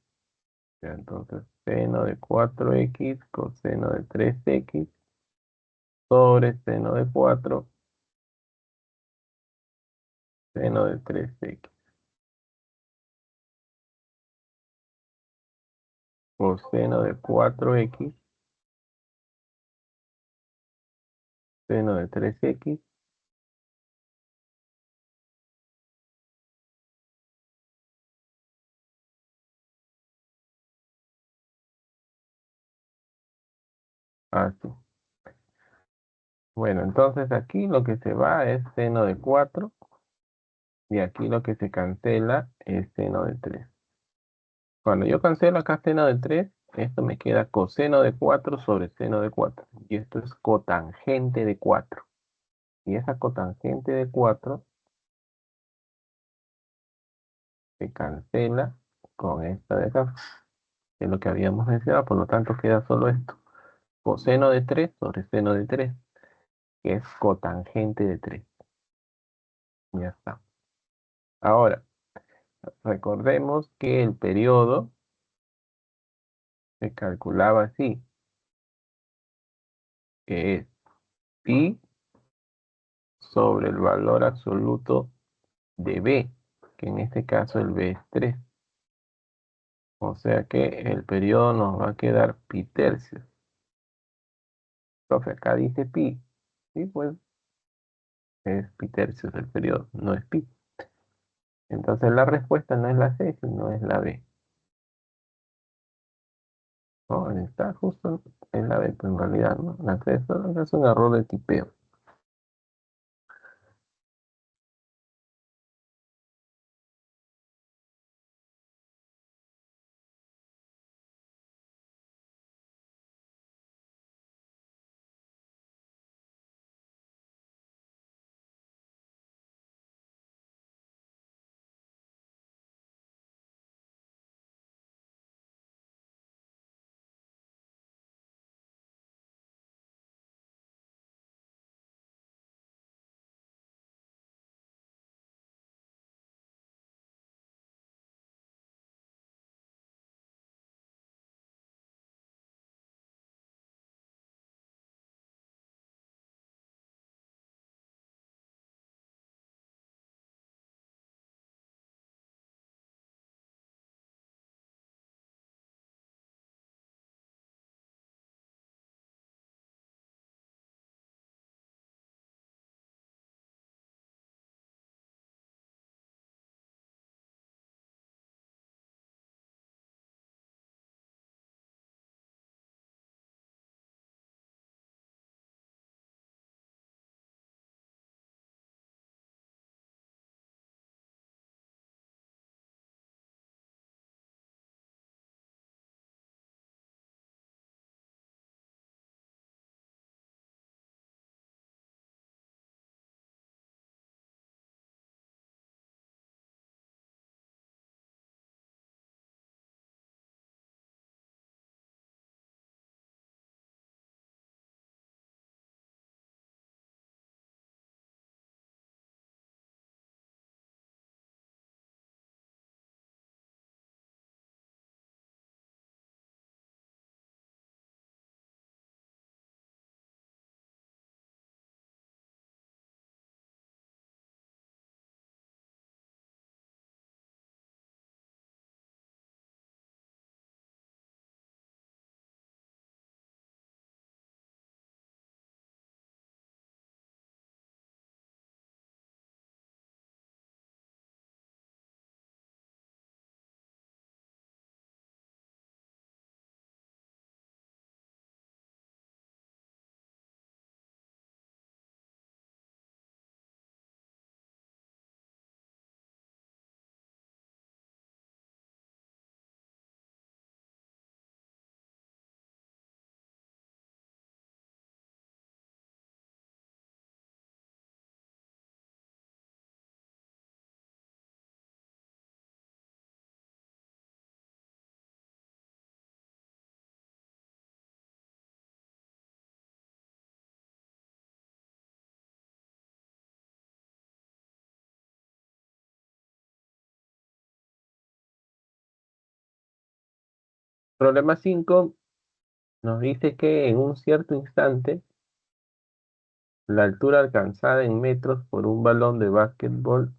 S1: Ya, entonces, seno de 4x coseno de 3x sobre seno de 4 seno de 3x. Coseno de 4x seno de 3x. Así. Bueno, entonces aquí lo que se va es seno de 4 y aquí lo que se cancela es seno de 3. Cuando yo cancelo acá seno de 3, esto me queda coseno de 4 sobre seno de 4. Y esto es cotangente de 4. Y esa cotangente de 4 se cancela con esta de acá, que es lo que habíamos mencionado. Por lo tanto, queda solo esto. Coseno de 3 sobre seno de 3, que es cotangente de 3. Ya está. Ahora, recordemos que el periodo se calculaba así, que es pi sobre el valor absoluto de b, que en este caso el b es 3. O sea que el periodo nos va a quedar pi tercios. Profe, acá dice pi. Sí, pues es pi tercios el periodo, no es pi. Entonces la respuesta no es la C, sino es la B. ¿No? Está justo en la B, pero en realidad no. La C es un error de tipeo. Problema 5 nos dice que en un cierto instante, la altura alcanzada en metros por un balón de básquetbol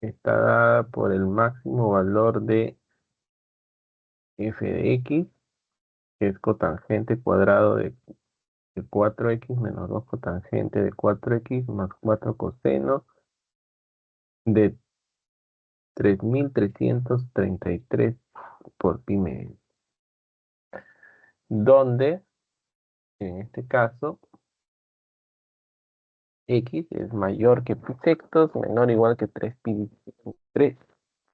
S1: está dada por el máximo valor de f de x, que es cotangente cuadrado de 4x menos 2 cotangente de 4x más 4 coseno de 3333 por pi medio. Donde, en este caso, x es mayor que pi sextos, menor o igual que 3 pi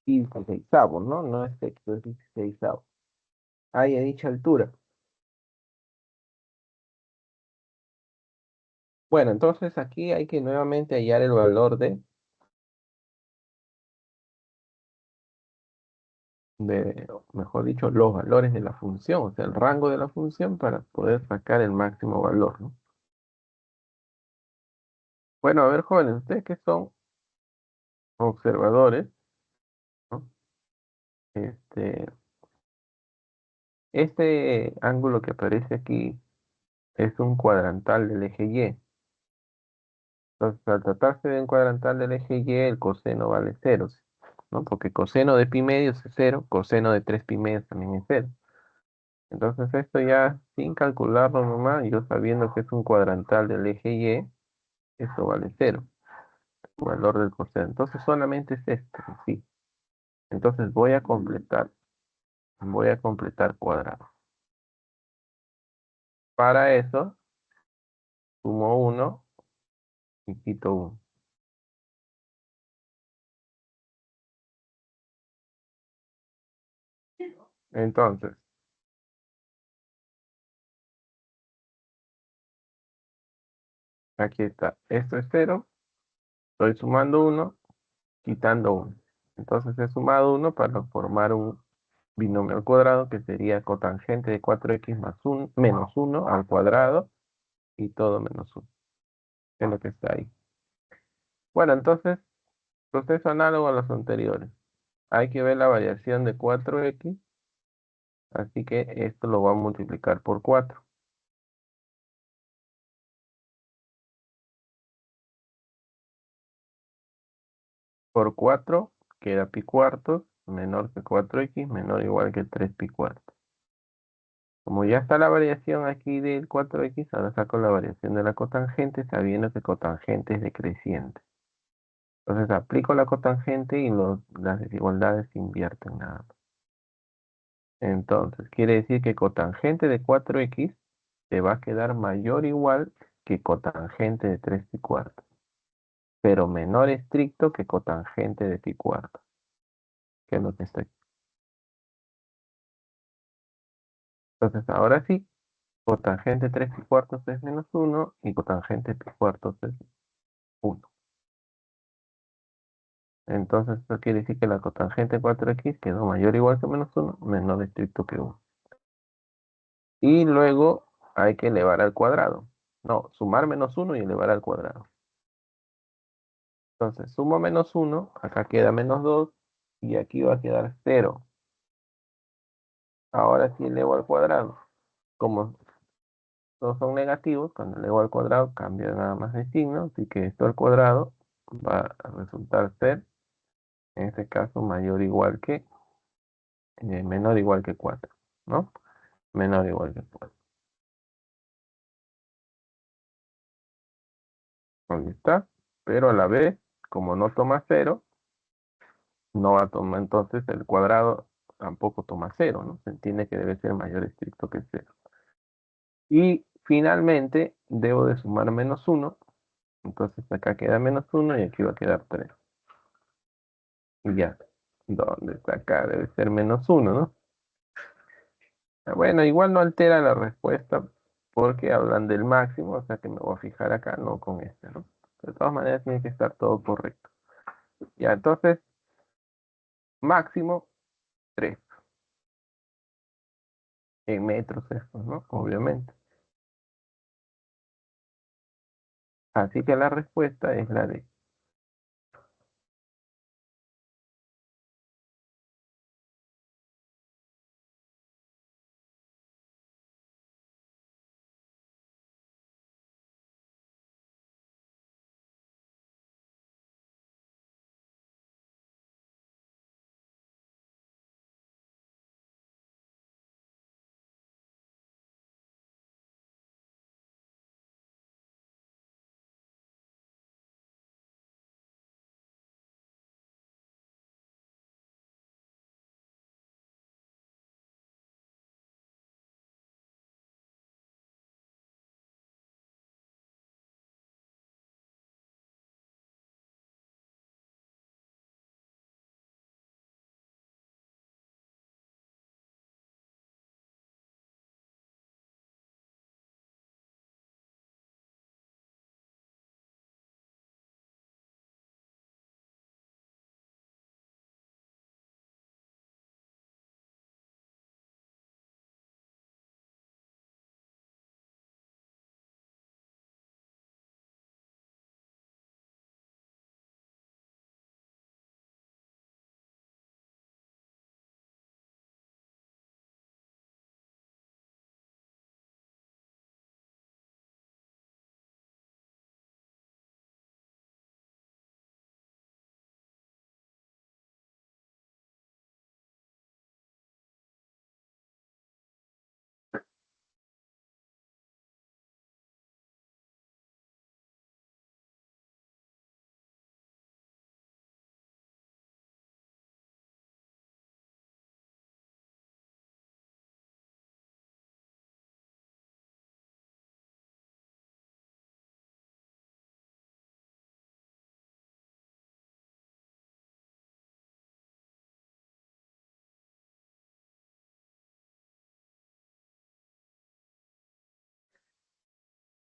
S1: 16avos, ¿no? No es sexto, es 16avos. Ahí a dicha altura. Bueno, entonces aquí hay que nuevamente hallar el valor mejor dicho, los valores de la función, o sea, el rango de la función para poder sacar el máximo valor, ¿no? Bueno, a ver, jóvenes, ustedes que son observadores, ¿no? Este, este ángulo que aparece aquí es un cuadrantal del eje Y. Entonces, al tratarse de un cuadrantal del eje Y, el coseno vale cero, ¿no? Porque coseno de pi medios es cero, coseno de 3 pi medios también es cero. Entonces, esto ya sin calcularlo nomás, yo sabiendo que es un cuadrantal del eje Y, esto vale cero, valor del coseno. Entonces, solamente es esto, sí. Entonces, voy a completar cuadrado. Para eso, sumo uno y quito uno. Entonces, aquí está. Esto es cero. Estoy sumando uno, quitando uno. Entonces he sumado uno para formar un binomio al cuadrado que sería cotangente de 4x más 1, menos uno al cuadrado y todo menos uno. Es lo que está ahí. Bueno, entonces, proceso análogo a los anteriores. Hay que ver la variación de 4x, así que esto lo voy a multiplicar por 4. Por 4 queda pi cuartos menor que 4x menor o igual que 3 pi cuartos. Como ya está la variación aquí del 4x, ahora saco la variación de la cotangente sabiendo que cotangente es decreciente. Entonces aplico la cotangente y las desigualdades se invierten nada más. Entonces quiere decir que cotangente de 4x te va a quedar mayor o igual que cotangente de 3 pi cuartos, pero menor estricto que cotangente de pi cuartos, que es lo que estoy. Entonces ahora sí, cotangente 3 pi cuartos es menos uno y cotangente pi cuartos es uno. Entonces esto quiere decir que la cotangente 4x quedó mayor o igual que menos uno, menor estricto que uno. Y luego hay que elevar al cuadrado. No, sumar menos uno y elevar al cuadrado. Entonces sumo menos uno, acá queda menos 2 y aquí va a quedar cero. Ahora sí elevo al cuadrado. Como todos son negativos, cuando elevo al cuadrado cambia nada más de signo, así que esto al cuadrado va a resultar ser, en este caso, mayor o igual que, menor o igual que 4, ¿no? Menor o igual que 4. Ahí está. Pero a la vez, como no toma cero, no va a tomar entonces el cuadrado, tampoco toma cero, ¿no? Se entiende que debe ser mayor estricto que cero. Y finalmente, debo de sumar menos uno. Entonces acá queda menos uno y aquí va a quedar 3. Y ya. ¿Dónde está acá? Debe ser menos uno, ¿no? Bueno, igual no altera la respuesta porque hablan del máximo, o sea que me voy a fijar acá, no con este, ¿no? De todas maneras tiene que estar todo correcto. Ya, entonces, máximo 3 en metros estos, ¿no? Obviamente. Así que la respuesta es la D.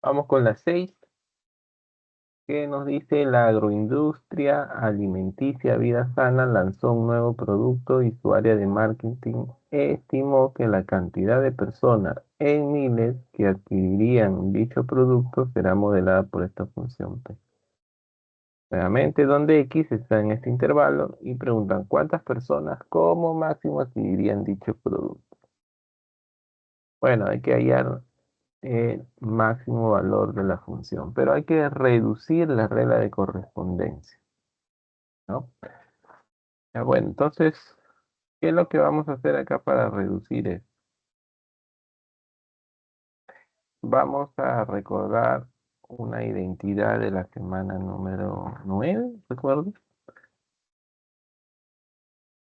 S1: Vamos con la 6, que nos dice: la agroindustria alimenticia Vida Sana lanzó un nuevo producto y su área de marketing estimó que la cantidad de personas en miles que adquirirían dicho producto será modelada por esta función P. Nuevamente, donde X está en este intervalo y preguntan cuántas personas como máximo adquirirían dicho producto. Bueno, hay que hallar el máximo valor de la función, pero hay que reducir la regla de correspondencia, ¿no? Ya, bueno, entonces, ¿qué es lo que vamos a hacer acá para reducir esto? Vamos a recordar una identidad de la semana número 9, ¿recuerdo?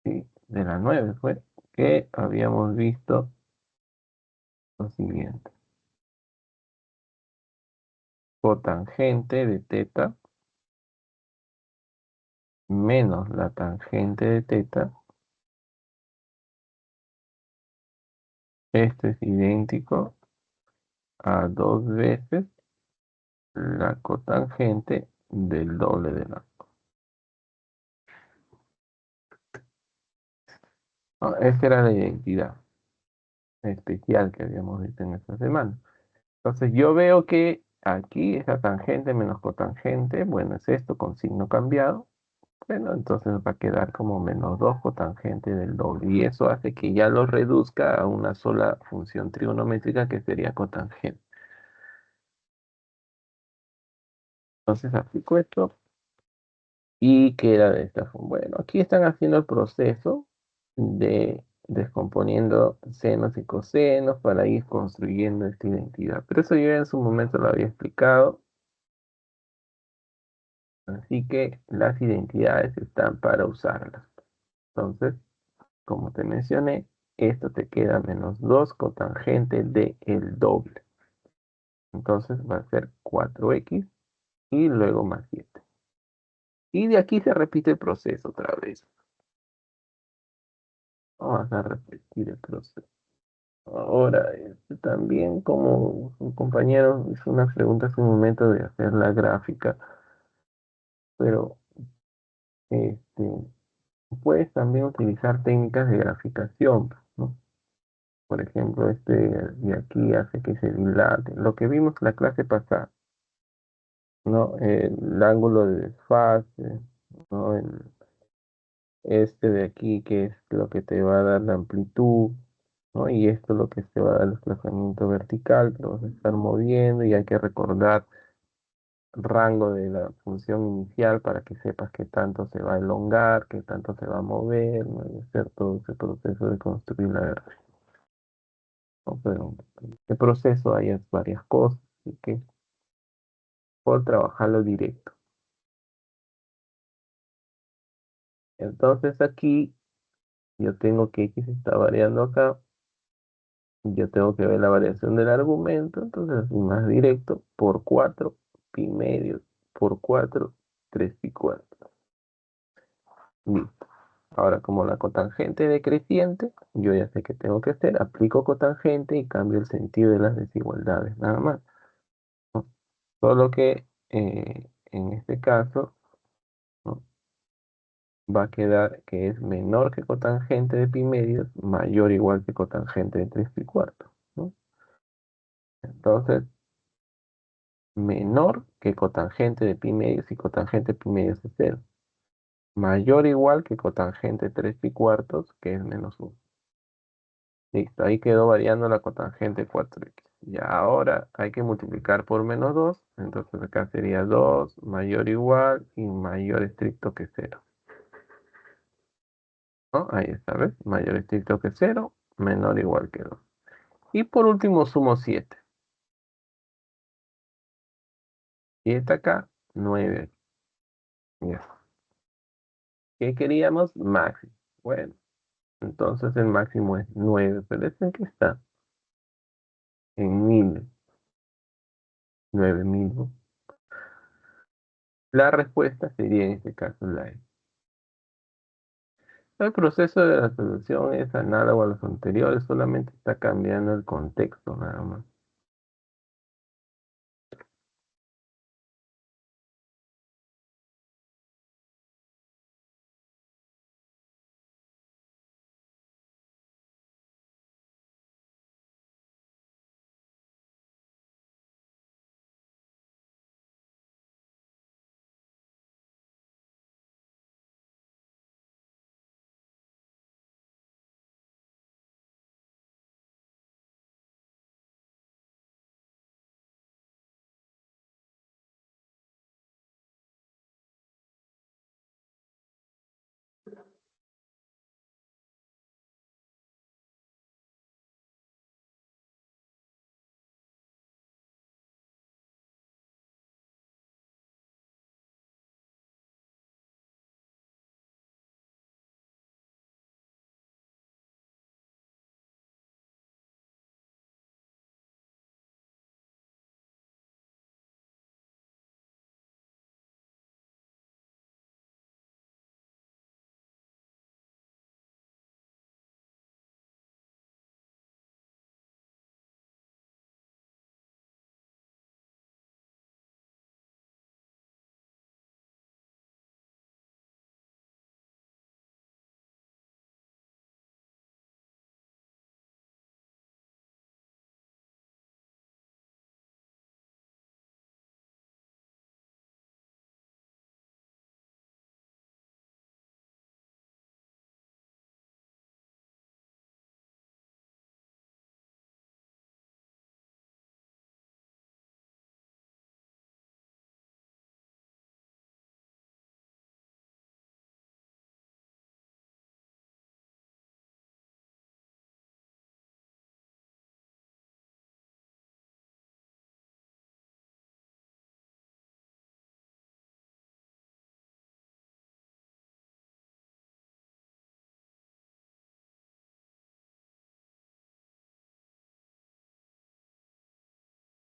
S1: Sí, de la 9 fue que habíamos visto lo siguiente. Cotangente de teta menos la tangente de teta. Esto es idéntico a 2 veces la cotangente del doble de la. No, esta era la identidad especial que habíamos visto en esta semana. Entonces yo veo que aquí esa tangente menos cotangente, bueno, es esto con signo cambiado. Bueno, entonces va a quedar como menos 2 cotangente del doble. Y eso hace que ya lo reduzca a una sola función trigonométrica que sería cotangente. Entonces aplico esto y queda de esta forma. Bueno, aquí están haciendo el proceso de descomponiendo senos y cosenos para ir construyendo esta identidad. Pero eso yo ya en su momento lo había explicado. Así que las identidades están para usarlas. Entonces, como te mencioné, esto te queda menos 2 cotangente de el doble. Entonces va a ser 4x y luego más 7. Y de aquí se repite el proceso otra vez. Vamos a repetir el proceso. Ahora, también como un compañero hizo una pregunta hace un momento de hacer la gráfica, pero este, puedes también utilizar técnicas de graficación, ¿no? Por ejemplo, este de aquí hace que se dilate. Lo que vimos en la clase pasada, ¿no? El ángulo de desfase, ¿no? Este de aquí que es lo que te va a dar la amplitud, ¿no? Y esto es lo que te va a dar el desplazamiento vertical, que lo vas a estar moviendo y hay que recordar rango de la función inicial para que sepas qué tanto se va a elongar, qué tanto se va a mover, ¿no? Y hacer todo ese proceso de construir la gráfica, ¿no? Pero en este proceso hay varias cosas, así que por trabajarlo directo. Entonces aquí yo tengo que X está variando acá, yo tengo que ver la variación del argumento, entonces así más directo, por 4 pi medio, por 4 3 pi cuarto. Listo. Ahora, como la cotangente decreciente, yo ya sé qué tengo que hacer. Aplico cotangente y cambio el sentido de las desigualdades, nada más, ¿no? Solo que en este caso, ¿no? Va a quedar que es menor que cotangente de pi medios, mayor o igual que cotangente de 3 pi cuarto, ¿no? Entonces, menor que cotangente de pi medios y cotangente de pi medios es cero. Mayor o igual que cotangente de 3 pi cuartos, que es menos 1. Listo, ahí quedó variando la cotangente 4x. Y ahora hay que multiplicar por menos 2. Entonces acá sería 2 mayor o igual y mayor estricto que cero, ¿no? Ahí está, ¿ves? Mayor estricto que cero, menor o igual que 2. Y por último sumo 7. 7 acá, 9. Ya. ¿Qué queríamos? Máximo. Bueno, entonces el máximo es 9. Pero ¿este en qué está? En 1000. 9000, ¿no? La respuesta sería en este caso la E. El proceso de la solución es análogo a los anteriores, solamente está cambiando el contexto nada más.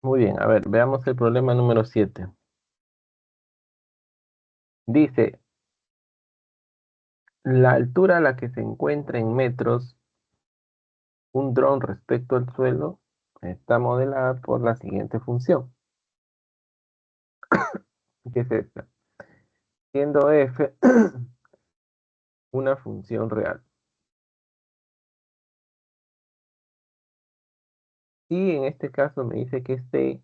S1: Muy bien, a ver, veamos el problema número 7. Dice, la altura a la que se encuentra en metros un dron respecto al suelo está modelada por la siguiente función. ¿Qué es esta? Siendo f una función real. Y en este caso me dice que c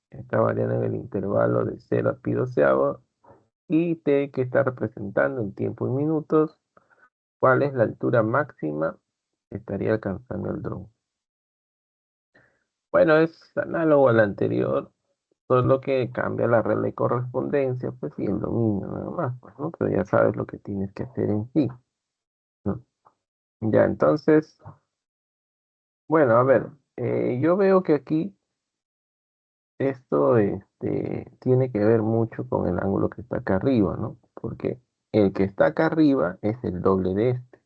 S1: está variando en el intervalo de 0 a pi doceavo y t que está representando en tiempo en minutos, cuál es la altura máxima que estaría alcanzando el dron. Bueno, es análogo al anterior, solo que cambia la regla de correspondencia, pues y el dominio nada más, pues, ¿no? Pero ya sabes lo que tienes que hacer en sí, ¿no? Ya, entonces, bueno, a ver, yo veo que aquí esto tiene que ver mucho con el ángulo que está acá arriba, ¿no? Porque el que está acá arriba es el doble de este.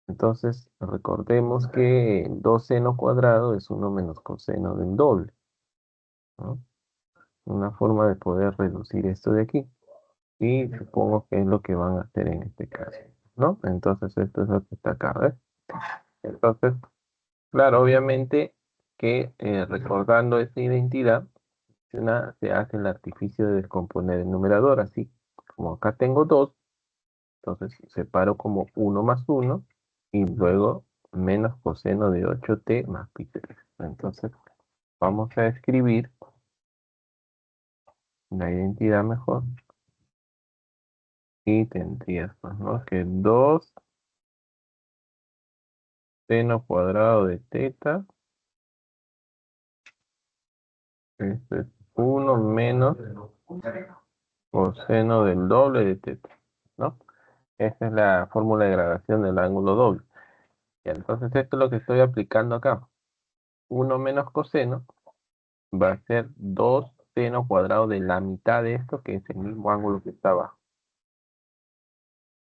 S1: Entonces, recordemos que 2 seno cuadrado es uno menos coseno del doble, ¿no? Una forma de poder reducir esto de aquí. Y supongo que es lo que van a hacer en este caso, ¿no? Entonces, esto es lo que está acá, ¿ves? Entonces, claro, obviamente que recordando esta identidad, se hace el artificio de descomponer el numerador, así como acá tengo 2, entonces separo como 1 más 1 y luego menos coseno de 8t más pi. Entonces vamos a escribir la identidad mejor y tendrías, pues, ¿no? Que 2 seno cuadrado de teta, esto es 1 menos coseno del doble de teta, ¿no? Esta es la fórmula de gradación del ángulo doble. Ya, entonces esto es lo que estoy aplicando acá. 1 menos coseno va a ser 2 seno cuadrado de la mitad de esto, que es el mismo ángulo que está abajo.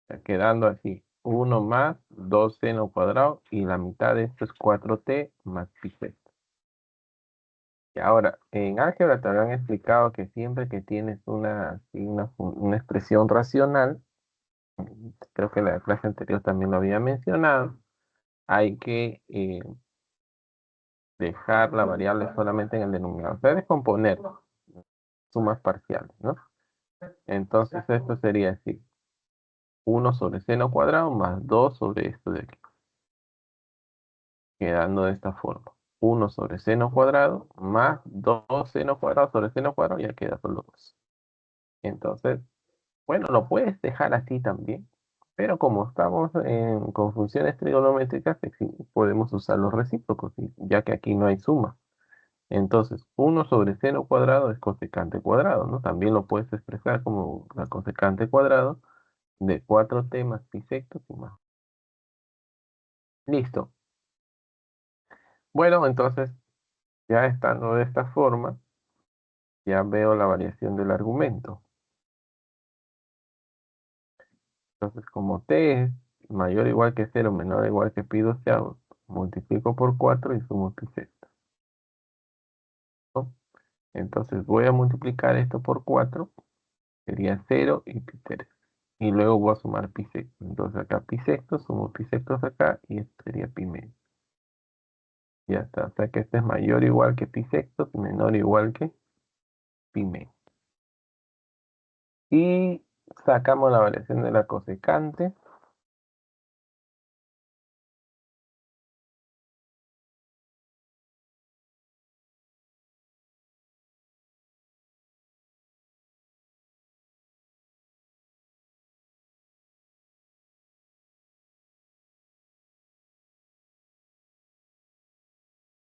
S1: Está quedando así. 1 más 2 seno cuadrado y la mitad de esto es 4t más pi sexto. Y ahora, en álgebra te habrán explicado que siempre que tienes una expresión racional, creo que la clase anterior también lo había mencionado, hay que dejar la variable solamente en el denominador. O sea, descomponer sumas parciales, ¿no? Entonces esto sería así. 1 sobre seno cuadrado más 2 sobre esto de aquí. Quedando de esta forma. 1 sobre seno cuadrado más 2 seno cuadrado sobre seno cuadrado, ya queda solo 2. Entonces, bueno, lo puedes dejar así también. Pero como estamos con funciones trigonométricas, sí, podemos usar los recíprocos, ya que aquí no hay suma. Entonces, 1 sobre seno cuadrado es cosecante cuadrado, ¿no? También lo puedes expresar como la cosecante cuadrado de 4t más pi sexto y más. Listo. Bueno, entonces, ya estando de esta forma, ya veo la variación del argumento. Entonces, como t es mayor o igual que 0, menor o igual que pi doceavos, multiplico por 4 y sumo pi sexto, ¿no? Entonces, voy a multiplicar esto por 4, sería 0 y pi tercio. Y luego voy a sumar pi sexto. Entonces acá pi sexto, sumo pi sextos acá y esto sería pi medio. Ya está. O sea que este es mayor o igual que pi sextos y menor o igual que pi medio. Y sacamos la variación de la cosecante.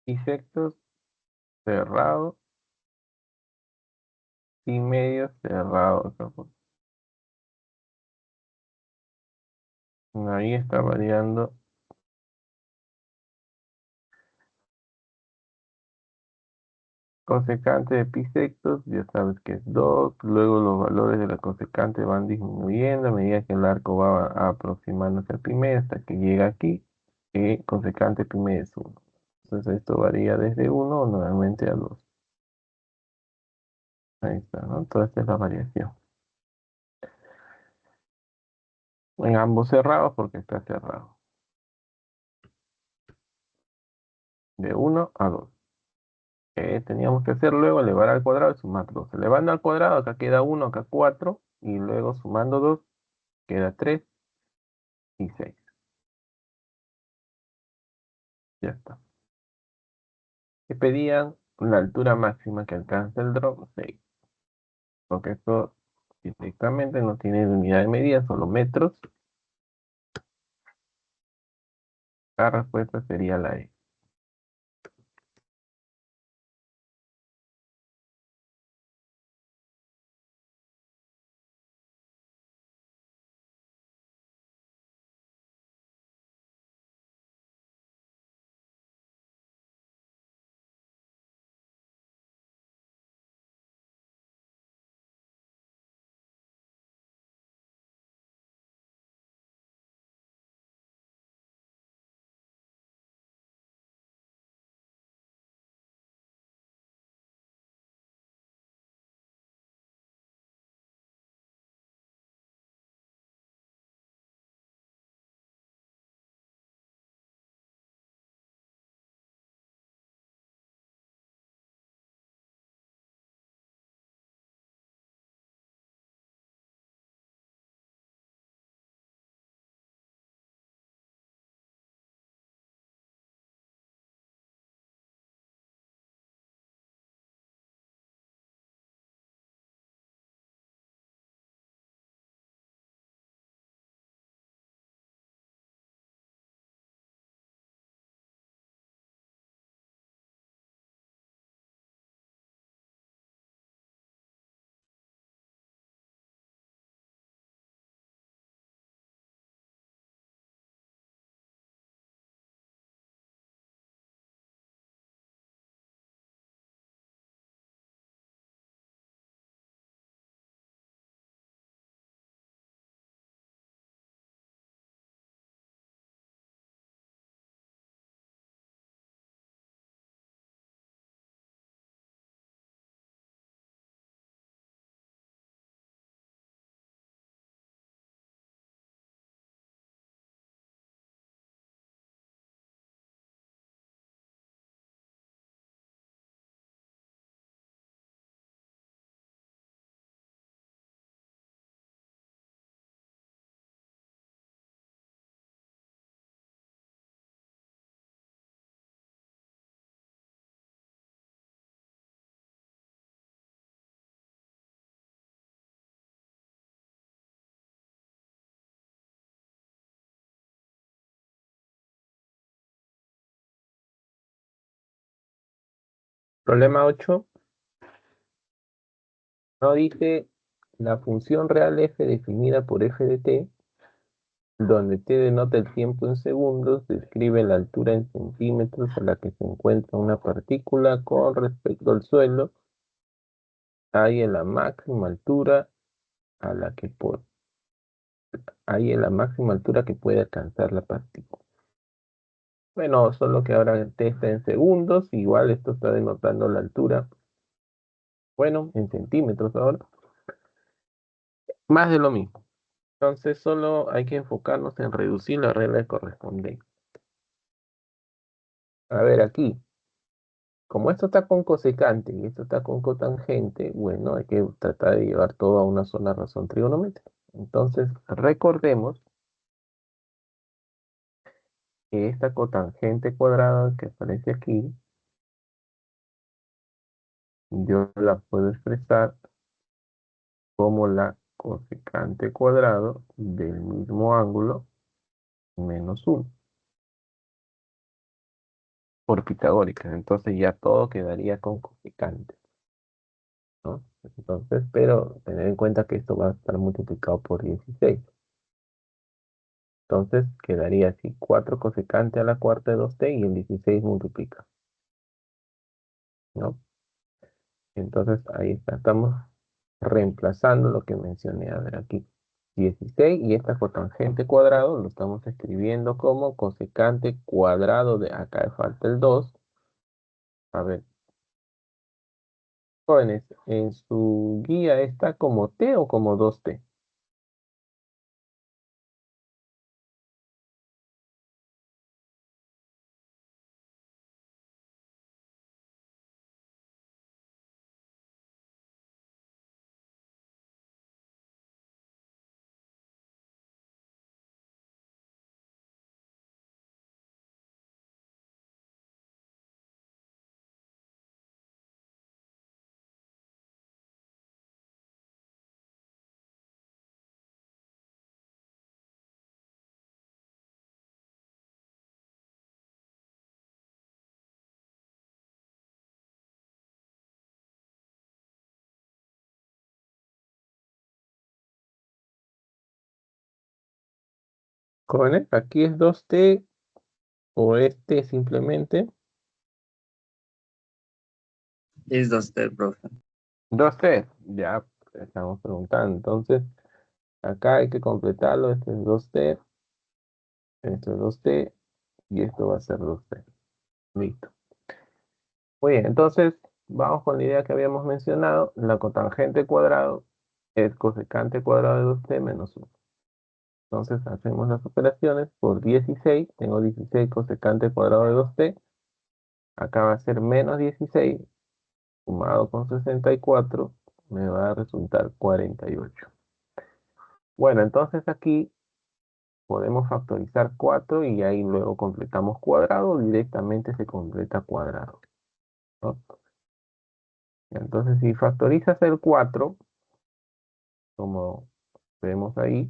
S1: Pi sextos cerrado. Pi medio cerrado acá, pues. Ahí está variando. Cosecante de pi sextos, ya sabes que es 2. Luego los valores de la cosecante van disminuyendo a medida que el arco va aproximándose al pi medio hasta que llega aquí. Y cosecante pi medio es 1. Entonces esto varía desde 1 normalmente a 2. Ahí está, ¿no? Entonces esta es la variación. En ambos cerrados porque está cerrado. De 1 a 2. Teníamos que hacer luego elevar al cuadrado y sumar 2. Elevando al cuadrado, acá queda 1, acá 4. Y luego sumando 2, queda 3 y 6. Ya está. Que pedían la altura máxima que alcanza el dron, 6. Porque esto directamente no tiene unidad de medida, solo metros. La respuesta sería la E. Problema 8. No dice la función real f definida por f de t, donde t denota el tiempo en segundos, describe la altura en centímetros a la que se encuentra una partícula con respecto al suelo. Hay en la máxima altura a la que hay en la máxima altura que puede alcanzar la partícula. Bueno, solo que ahora t está en segundos, igual esto está denotando la altura. Bueno, en centímetros ahora. Más de lo mismo. Entonces solo hay que enfocarnos en reducir la regla de correspondencia. A ver, aquí, como esto está con cosecante y esto está con cotangente, bueno, hay que tratar de llevar todo a una sola razón trigonométrica. Entonces, recordemos que esta cotangente cuadrada que aparece aquí, yo la puedo expresar como la cosecante cuadrado del mismo ángulo menos 1 por pitagórica. Entonces ya todo quedaría con cosecante, ¿no? Entonces, pero tener en cuenta que esto va a estar multiplicado por 16. Entonces quedaría así, 4 cosecante a la cuarta de 2t y el 16 multiplica, ¿no? Entonces ahí está, estamos reemplazando lo que mencioné. A ver aquí, 16 y esta cotangente cuadrado lo estamos escribiendo como cosecante cuadrado de, acá falta el 2. A ver, Jóvenes, ¿en su guía está como T o como 2T? Jóvenes, aquí es 2T o este simplemente.
S2: Es 2T, profe.
S1: 2T, ya estamos preguntando. Entonces, acá hay que completarlo. Este es 2T, esto es 2T y esto va a ser 2T. Listo. Muy bien, entonces vamos con la idea que habíamos mencionado. La cotangente cuadrado es cosecante cuadrado de 2T menos 1. Entonces hacemos las operaciones por 16. Tengo 16 cosecante cuadrado de 2T. Acá va a ser menos 16 sumado con 64. Me va a resultar 48. Bueno, entonces aquí podemos factorizar 4 y ahí luego completamos cuadrado. Directamente se completa cuadrado, ¿no? Entonces si factorizas el 4, como vemos ahí,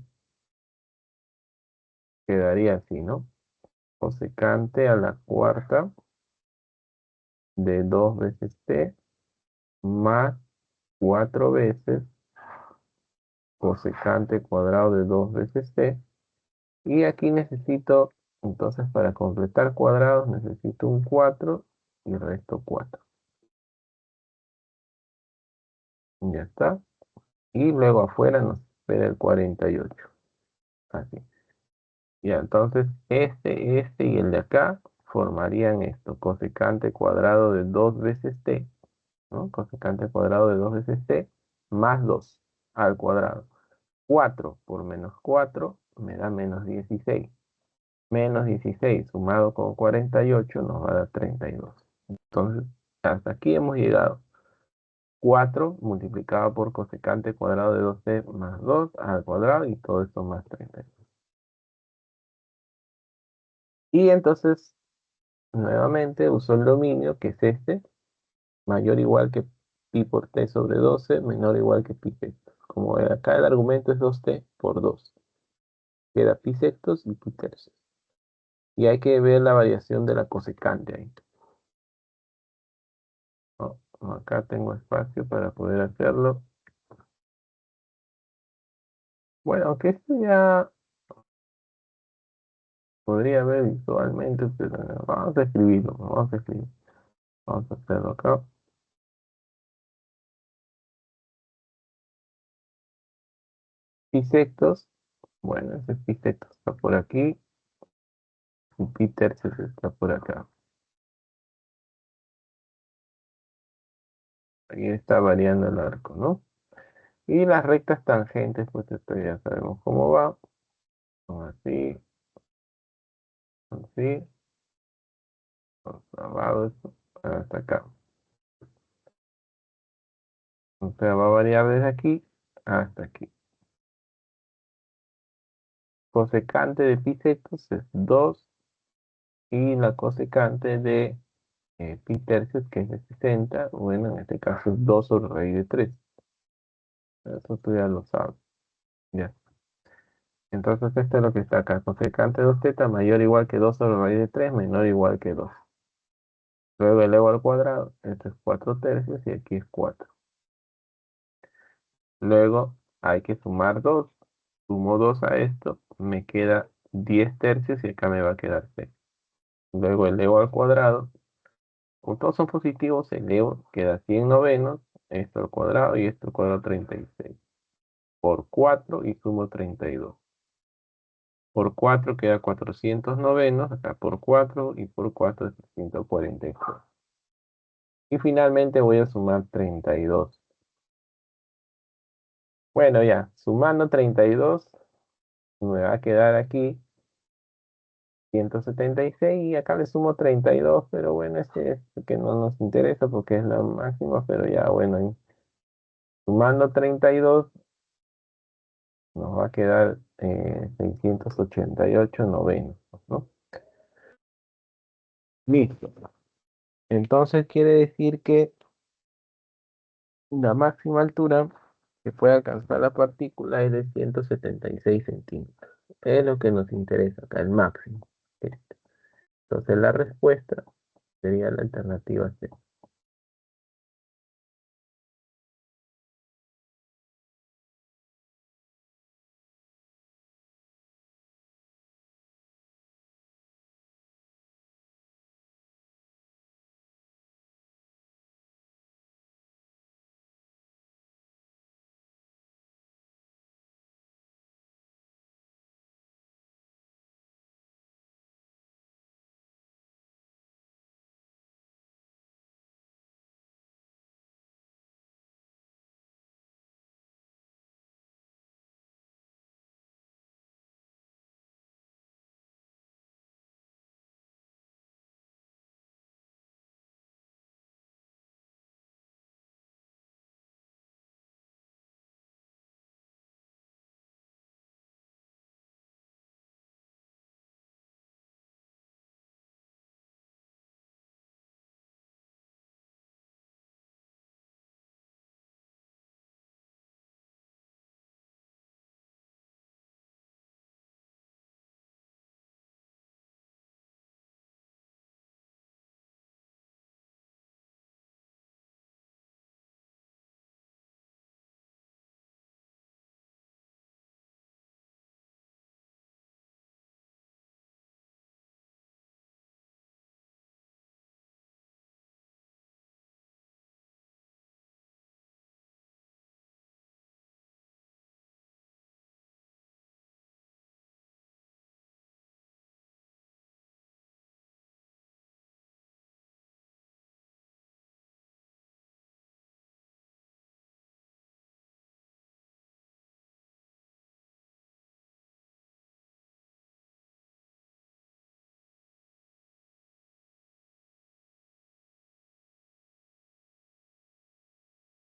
S1: quedaría así, ¿no? Cosecante a la cuarta de 2 veces t más 4 veces cosecante cuadrado de 2 veces t. Y aquí necesito, entonces para completar cuadrados necesito un 4 y resto 4. Ya está. Y luego afuera nos espera el 48. Así. Ya, entonces este y el de acá formarían esto, cosecante cuadrado de 2 veces t, ¿no? Cosecante cuadrado de 2 veces t más 2 al cuadrado. 4 por menos 4 me da menos 16. Menos 16 sumado con 48 nos va a dar 32. Entonces, hasta aquí hemos llegado. 4 multiplicado por cosecante cuadrado de 2t más 2 al cuadrado y todo esto más 32. Y entonces, nuevamente uso el dominio que es este, mayor o igual que pi por t sobre 12, menor o igual que pi sextos. Como acá el argumento es 2t por 2. Queda pi sextos y pi tercios. Y hay que ver la variación de la cosecante ahí, ¿no? Acá tengo espacio para poder hacerlo. Bueno, aunque esto ya podría ver visualmente, pero vamos a escribirlo, vamos a escribir. Vamos a hacerlo acá. Pi sextos, bueno, ese pi sextos está por aquí y pi tercios está por acá. Ahí está variando el arco, ¿no? Y las rectas tangentes, pues esto ya sabemos cómo va. Son así, así, abajo, hasta acá. O sea, va a variar desde aquí hasta aquí. Cosecante de pi sextos es 2 y la cosecante de pi tercios, que es de 60, bueno, en este caso es 2 sobre raíz de 3. Eso tú ya lo sabes. Ya. Entonces esto es lo que está acá. Cosecante de 2θ mayor o igual que 2 sobre raíz de 3 menor o igual que 2. Luego elevo al cuadrado. Esto es 4 tercios y aquí es 4. Luego hay que sumar 2. Sumo 2 a esto. Me queda 10 tercios y acá me va a quedar 6. Luego elevo al cuadrado. Como todos son positivos, elevo. Queda 100 novenos. Esto al cuadrado y esto al cuadrado 36. Por 4 y sumo 32. Por 4 queda 400 novenos, acá por 4 y por 4 es 144. Y finalmente voy a sumar 32. Bueno, ya, sumando 32, me va a quedar aquí 176 y acá le sumo 32, pero bueno, este es el que no nos interesa porque es la máxima, pero ya, bueno, y sumando 32 nos va a quedar 688 novenos, ¿no? Listo. Entonces quiere decir que la máxima altura que puede alcanzar la partícula es de 176 centímetros. Es lo que nos interesa acá, el máximo. Este. Entonces la respuesta sería la alternativa C.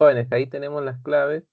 S1: Jóvenes, ahí tenemos las claves.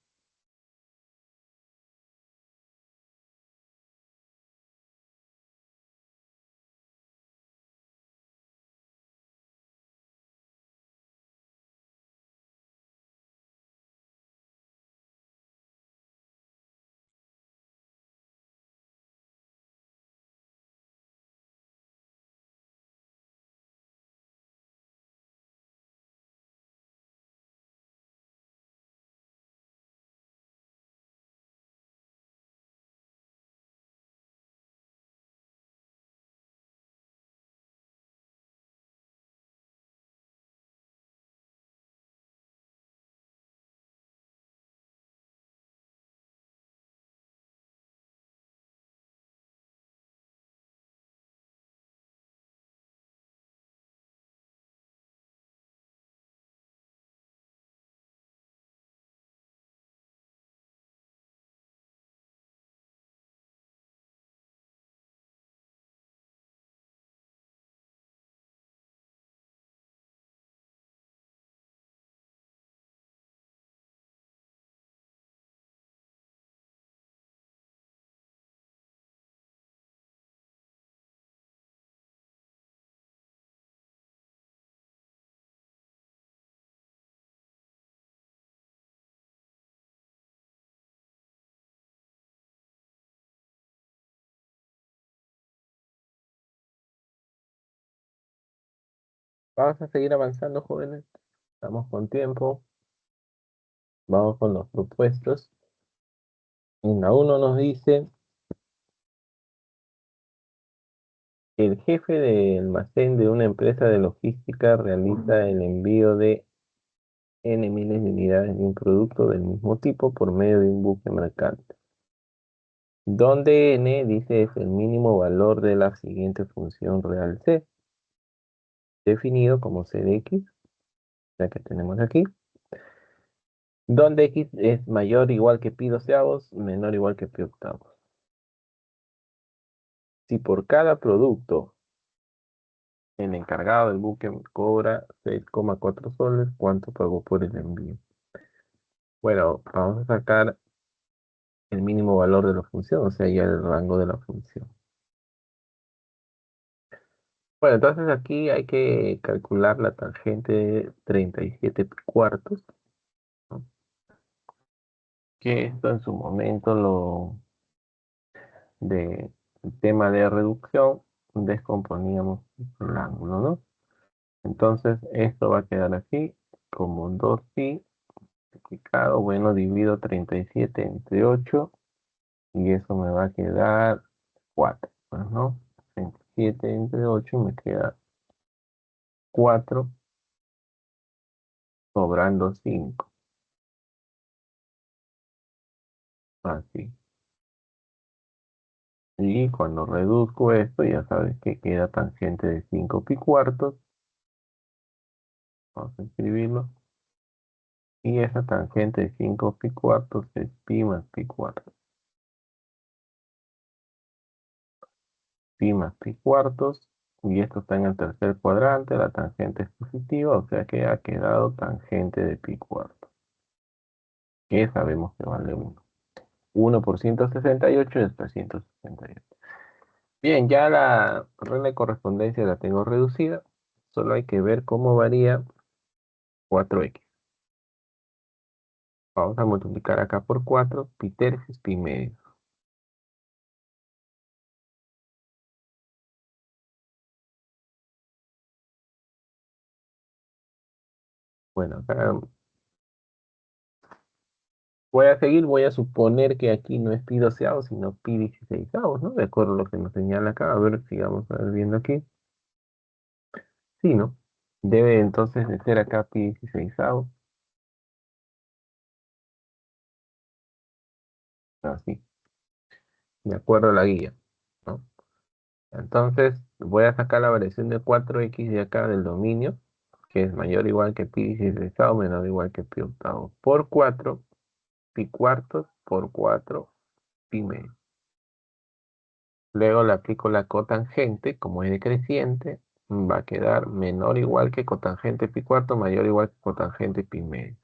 S1: Vamos a seguir avanzando, jóvenes. Estamos con tiempo. Vamos con los propuestos. En la 1 nos dice, el jefe de almacén de una empresa de logística realiza el envío de N miles de unidades de un producto del mismo tipo por medio de un buque mercante, donde N, dice, es el mínimo valor de la siguiente función real C, definido como C de X, ya que tenemos aquí, donde x es mayor o igual que pi doceavos, menor o igual que pi octavos. Si por cada producto el encargado del buque cobra 6,4 soles, ¿cuánto pagó por el envío? Bueno, vamos a sacar el mínimo valor de la función, o sea, ya el rango de la función. Bueno, entonces aquí hay que calcular la tangente de 37 pi cuartos, ¿no? Que esto en su momento de tema de reducción descomponíamos el ángulo, ¿no? Entonces esto va a quedar así, como 2pi multiplicado, bueno, divido 37 entre 8 y eso me va a quedar 4, pues, ¿no? 37 entre 8 me queda 4, sobrando 5, así. Y cuando reduzco esto, ya sabes que queda tangente de 5 pi cuartos. Vamos a escribirlo. Y esa tangente de 5 pi cuartos es pi más pi cuartos. Pi más pi cuartos. Y esto está en el tercer cuadrante. La tangente es positiva, o sea que ha quedado tangente de pi cuartos, que sabemos que vale 1. 1 por 168 es 368. Bien, ya la regla de correspondencia la tengo reducida. Solo hay que ver cómo varía 4x. Vamos a multiplicar acá por 4, pi tercios, pi medio. Bueno, acá voy a seguir, voy a suponer que aquí no es pi doceavos, sino pi dieciseisavos, ¿no? De acuerdo a lo que nos señala acá. A ver, sigamos viendo aquí. Sí, ¿no? Debe entonces de ser acá pi dieciseisavos. Así, de acuerdo a la guía, ¿no? Entonces, voy a sacar la variación de 4x de acá del dominio, que es mayor o igual que pi dieciseisavos, menor o igual que pi octavo, por 4, pi cuartos, por 4, pi medio. Luego le aplico la cotangente, como es decreciente, va a quedar menor o igual que cotangente pi cuarto, mayor o igual que cotangente pi medio.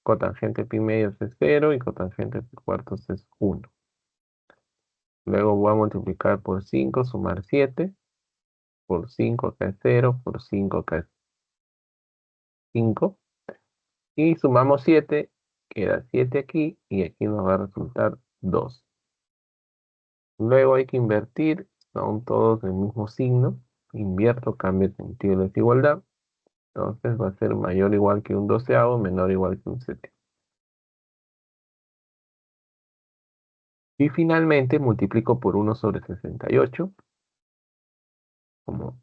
S1: Cotangente pi medio es 0 y cotangente pi cuartos es 1. Luego voy a multiplicar por 5, sumar 7, por 5 acá es 0, por 5 acá es 5. Y sumamos 7, queda 7 aquí y aquí nos va a resultar 2. Luego hay que invertir, son todos del mismo signo. Invierto, cambio el sentido de desigualdad. Entonces va a ser mayor o igual que un doceavo, menor o igual que un séptimo. Y finalmente multiplico por 1 sobre 68, como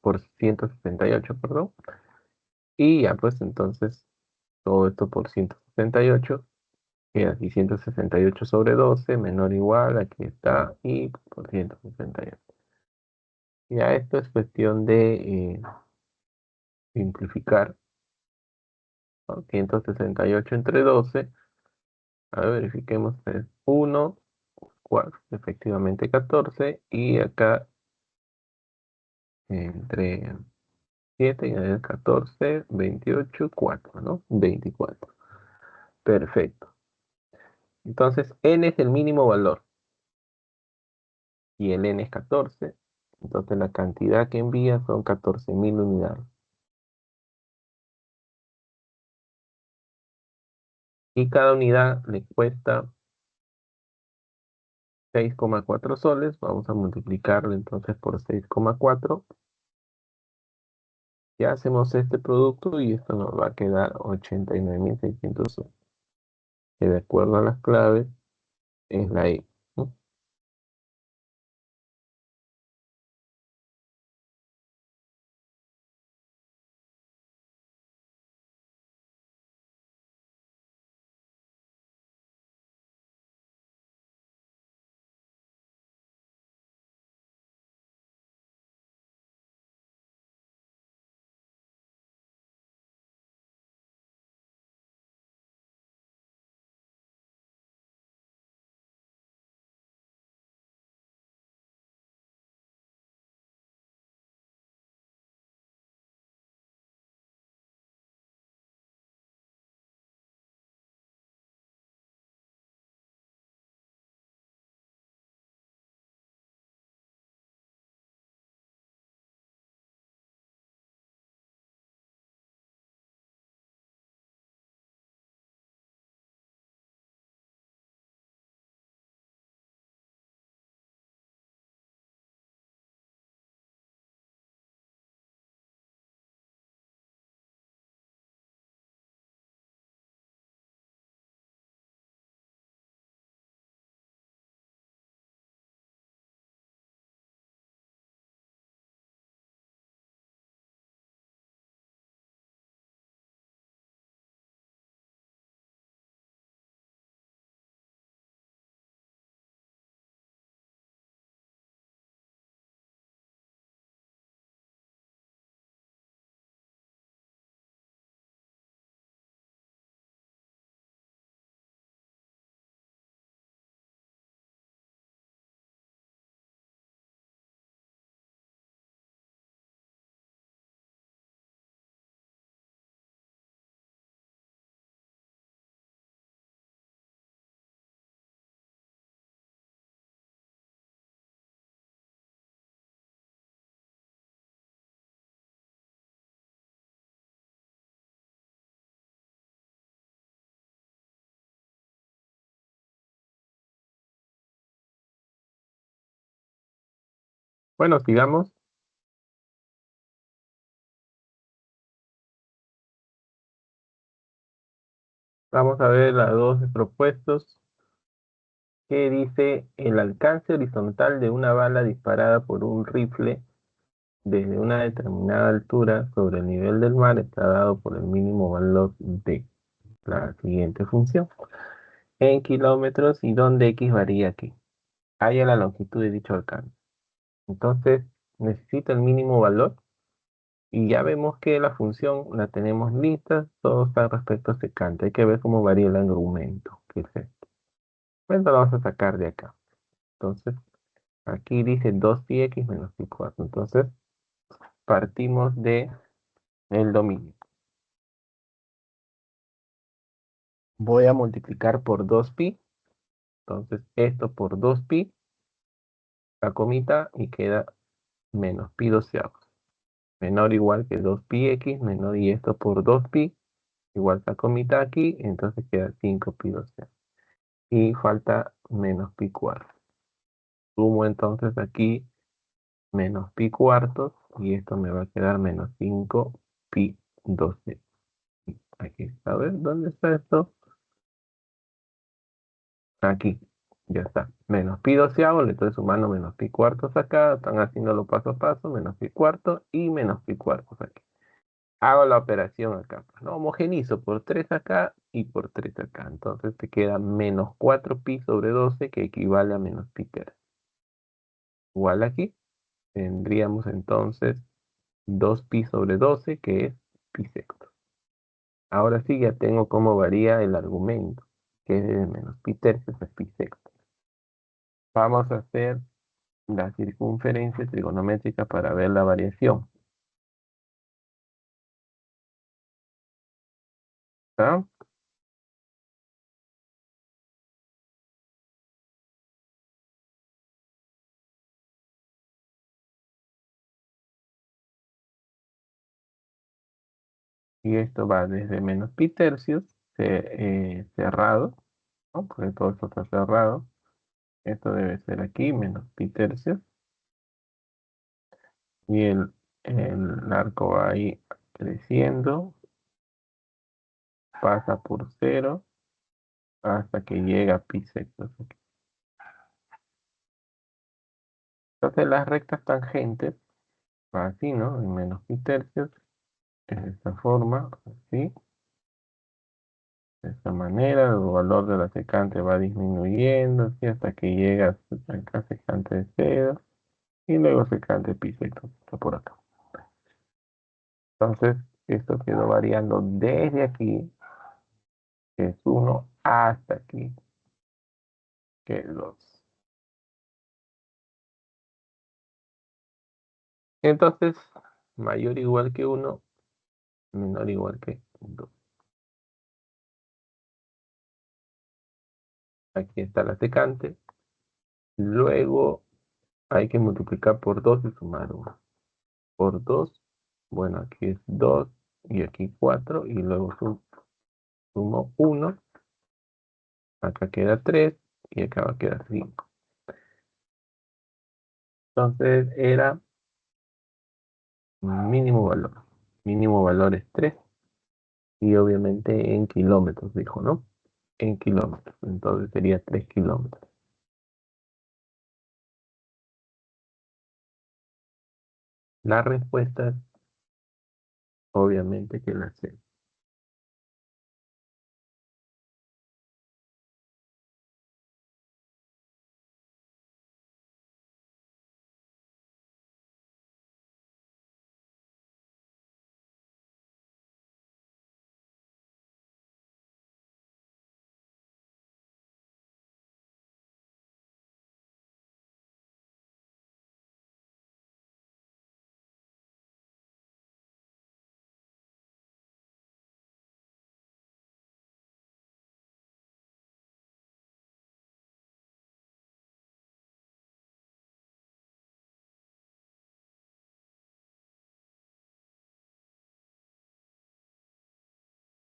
S1: por 168, perdón. Y ya pues entonces todo esto por 168, queda aquí 168 sobre 12, menor o igual, aquí está, y por 168. Ya esto es cuestión de simplificar, ¿no? 168 entre 12, a ver, verifiquemos, es 1, 4, efectivamente 14, y acá entre 7 y el 14, 28, 4, ¿no? 24. Perfecto. Entonces, n es el mínimo valor y el n es 14. Entonces, la cantidad que envía son 14.000 unidades. Y cada unidad le cuesta 6,4 soles. Vamos a multiplicarlo entonces por 6,4. Ya hacemos este producto y esto nos va a quedar 89.600 soles, que de acuerdo a las claves es la E, ¿no? Bueno, sigamos. Vamos a ver las dos propuestos. Que dice el alcance horizontal de una bala disparada por un rifle desde una determinada altura sobre el nivel del mar está dado por el mínimo valor de la siguiente función en kilómetros y donde x varía aquí. Haya la longitud de dicho alcance. Entonces, necesito el mínimo valor y ya vemos que la función la tenemos lista, todo está respecto a secante. Hay que ver cómo varía el argumento, que es esto. Pues lo vamos a sacar de acá. Entonces, aquí dice 2πx menos pi4. Entonces, partimos de el dominio. Voy a multiplicar por 2pi. Entonces, esto por 2pi, la comita, y queda menos pi doceavos. Menor o igual que 2πx, menor, y esto por 2pi, igual la comita aquí, entonces queda 5pi doceavos. Y falta menos pi cuartos. Sumo entonces aquí menos pi cuartos, y esto me va a quedar menos 5pi 12. Aquí está, a ver, ¿dónde está esto? Aquí, ya está. Menos pi doceavo, le estoy sumando menos pi cuartos acá, están haciéndolo paso a paso, menos pi cuartos y menos pi cuartos aquí. Hago la operación acá, pues, ¿no? Homogenizo por 3 acá y por 3 acá. Entonces te queda menos 4pi sobre 12, que equivale a menos pi tercio. Igual aquí, tendríamos entonces 2pi sobre 12, que es pi sexto. Ahora sí ya tengo cómo varía el argumento, que es de menos pi tercios a pi sexto. Vamos a hacer la circunferencia trigonométrica para ver la variación. ¿Está? Y esto va desde menos pi tercios, cerrado, ¿no? Porque todo esto está cerrado. Esto debe ser aquí, menos pi tercios. Y el arco va ahí creciendo, pasa por cero hasta que llega a pi sextos. Entonces las rectas tangentes va así, ¿no? En menos pi tercios, de esta forma, así. De esta manera, el valor de la secante va disminuyendo, así, hasta que llega a secante de cero, y luego secante pi sexto, está por acá. Entonces, esto quedó variando desde aquí, que es 1, hasta aquí, que es 2. Entonces, mayor o igual que 1, menor o igual que 2. Aquí está la secante. Luego hay que multiplicar por 2 y sumar 1. Por 2, bueno, aquí es 2 y aquí 4, y luego sumo 1, acá queda 3 y acá va a quedar 5. Entonces era mínimo valor. Mínimo valor es 3 y obviamente en kilómetros, dijo, ¿no? En kilómetros. Entonces sería 3 kilómetros. La respuesta es obviamente que la C.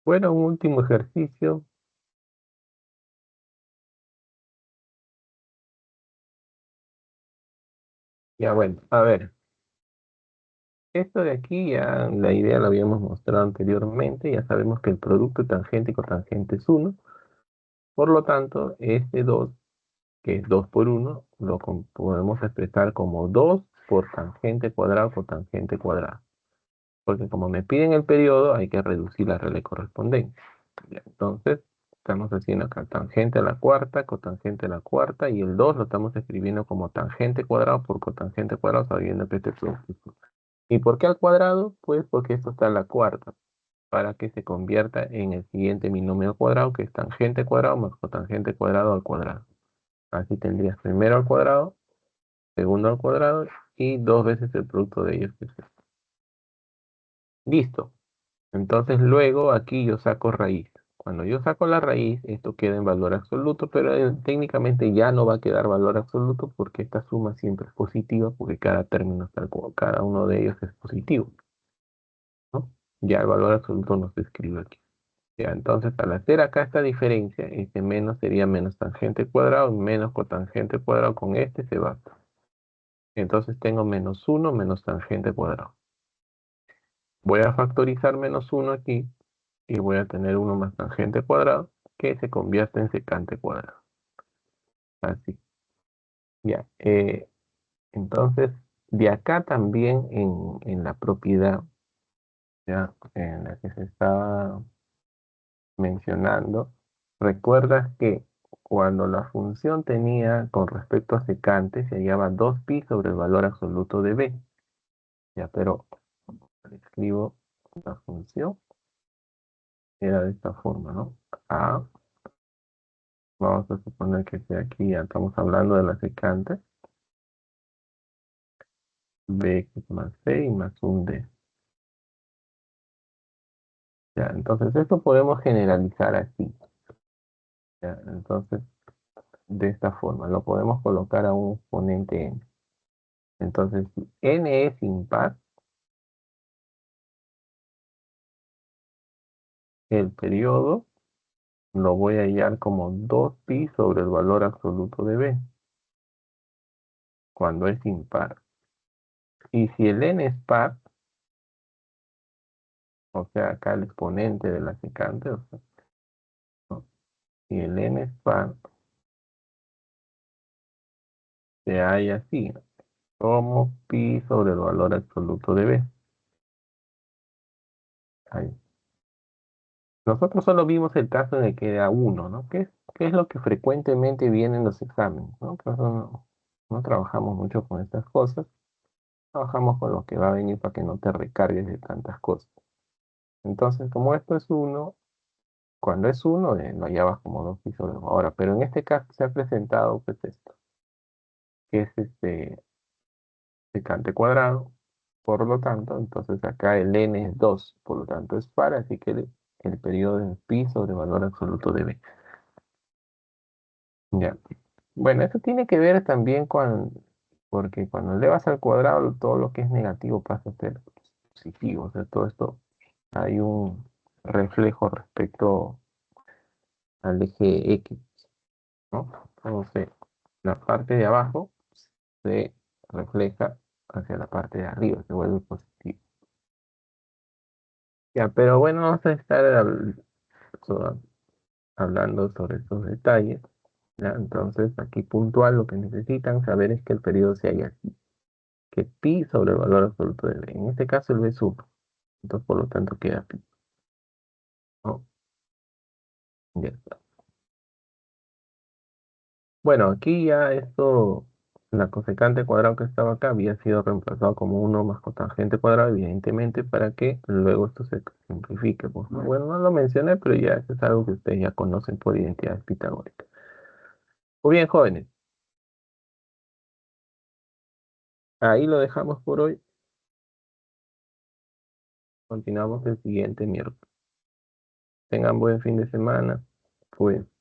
S1: Bueno, un último ejercicio. Ya bueno, a ver, esto de aquí ya la idea la habíamos mostrado anteriormente, ya sabemos que el producto tangente y cotangente es uno, por lo tanto, este 2 que es 2 por uno podemos expresar como 2 por tangente cuadrado cotangente cuadrado, porque como me piden el periodo, hay que reducir la regla correspondiente. Ya, entonces, estamos haciendo acá tangente a la cuarta, cotangente a la cuarta, y el 2 lo estamos escribiendo como tangente cuadrado por cotangente cuadrado, sabiendo que este producto. ¿Y por qué al cuadrado? Pues porque esto está en la cuarta, para que se convierta en el siguiente binomio cuadrado, que es tangente cuadrado más cotangente cuadrado al cuadrado. Así tendrías primero al cuadrado, segundo al cuadrado, y dos veces el producto de ellos, que es esto. Listo. Entonces luego aquí yo saco raíz. Cuando yo saco la raíz, esto queda en valor absoluto, pero técnicamente ya no va a quedar valor absoluto porque esta suma siempre es positiva, porque cada término está, cada uno de ellos es positivo, ¿no? Ya el valor absoluto no se escribe aquí. Ya, entonces al hacer acá esta diferencia, este menos sería menos tangente cuadrado, menos cotangente cuadrado con este se va. Entonces tengo menos 1 menos tangente cuadrado. Voy a factorizar menos 1 aquí y voy a tener 1 más tangente cuadrado que se convierte en secante cuadrado. Así. Ya. Entonces, de acá también en la propiedad, ya, en la que se estaba mencionando, recuerdas que cuando la función tenía con respecto a secante, se hallaba 2pi sobre el valor absoluto de b. Ya, pero escribo la función, era de esta forma, ¿no? A, vamos a suponer que sea aquí, ya estamos hablando de la secante, b que es más c y más un d. Ya, entonces esto podemos generalizar así. Ya, entonces, de esta forma, lo podemos colocar a un exponente n. Entonces, si n es impar, el periodo lo voy a hallar como 2pi sobre el valor absoluto de b, cuando es impar. Y si el n es par, o sea, acá el exponente de la secante, o sea, ¿no? Si el n es par, se halla así, como pi sobre el valor absoluto de b. Ahí. Nosotros solo vimos el caso en el que era 1, ¿no? ¿Qué es lo que frecuentemente viene en los exámenes, ¿no? Por eso no trabajamos mucho con estas cosas. Trabajamos con lo que va a venir para que no te recargues de tantas cosas. Entonces, como esto es 1, cuando es 1, lo hallabas como 2 pi sobre ahora. Pero en este caso se ha presentado, pues, esto, que es este secante cuadrado. Por lo tanto, entonces acá el n es 2, por lo tanto es par, así que el periodo es pi sobre valor absoluto de b. Ya. Bueno, eso tiene que ver también porque cuando elevas al cuadrado todo lo que es negativo pasa a ser positivo. O sea, todo esto hay un reflejo respecto al eje X, ¿no? Entonces, la parte de abajo se refleja hacia la parte de arriba, se vuelve positivo. Ya, pero bueno, vamos a estar so- hablando sobre estos detalles. ¿Ya? Entonces, aquí puntual lo que necesitan saber es que el periodo se halla así, que pi sobre el valor absoluto de b. En este caso el b es 1, entonces por lo tanto queda pi, ¿no? Ya está. Bueno, aquí ya esto, la cosecante cuadrado que estaba acá había sido reemplazado como 1 más cotangente cuadrado, evidentemente, para que luego esto se simplifique. Pues, ¿no? Bueno, no lo mencioné, pero ya eso es algo que ustedes ya conocen por identidades pitagóricas. Muy bien, jóvenes, ahí lo dejamos por hoy. Continuamos el siguiente miércoles. Tengan buen fin de semana. Pues.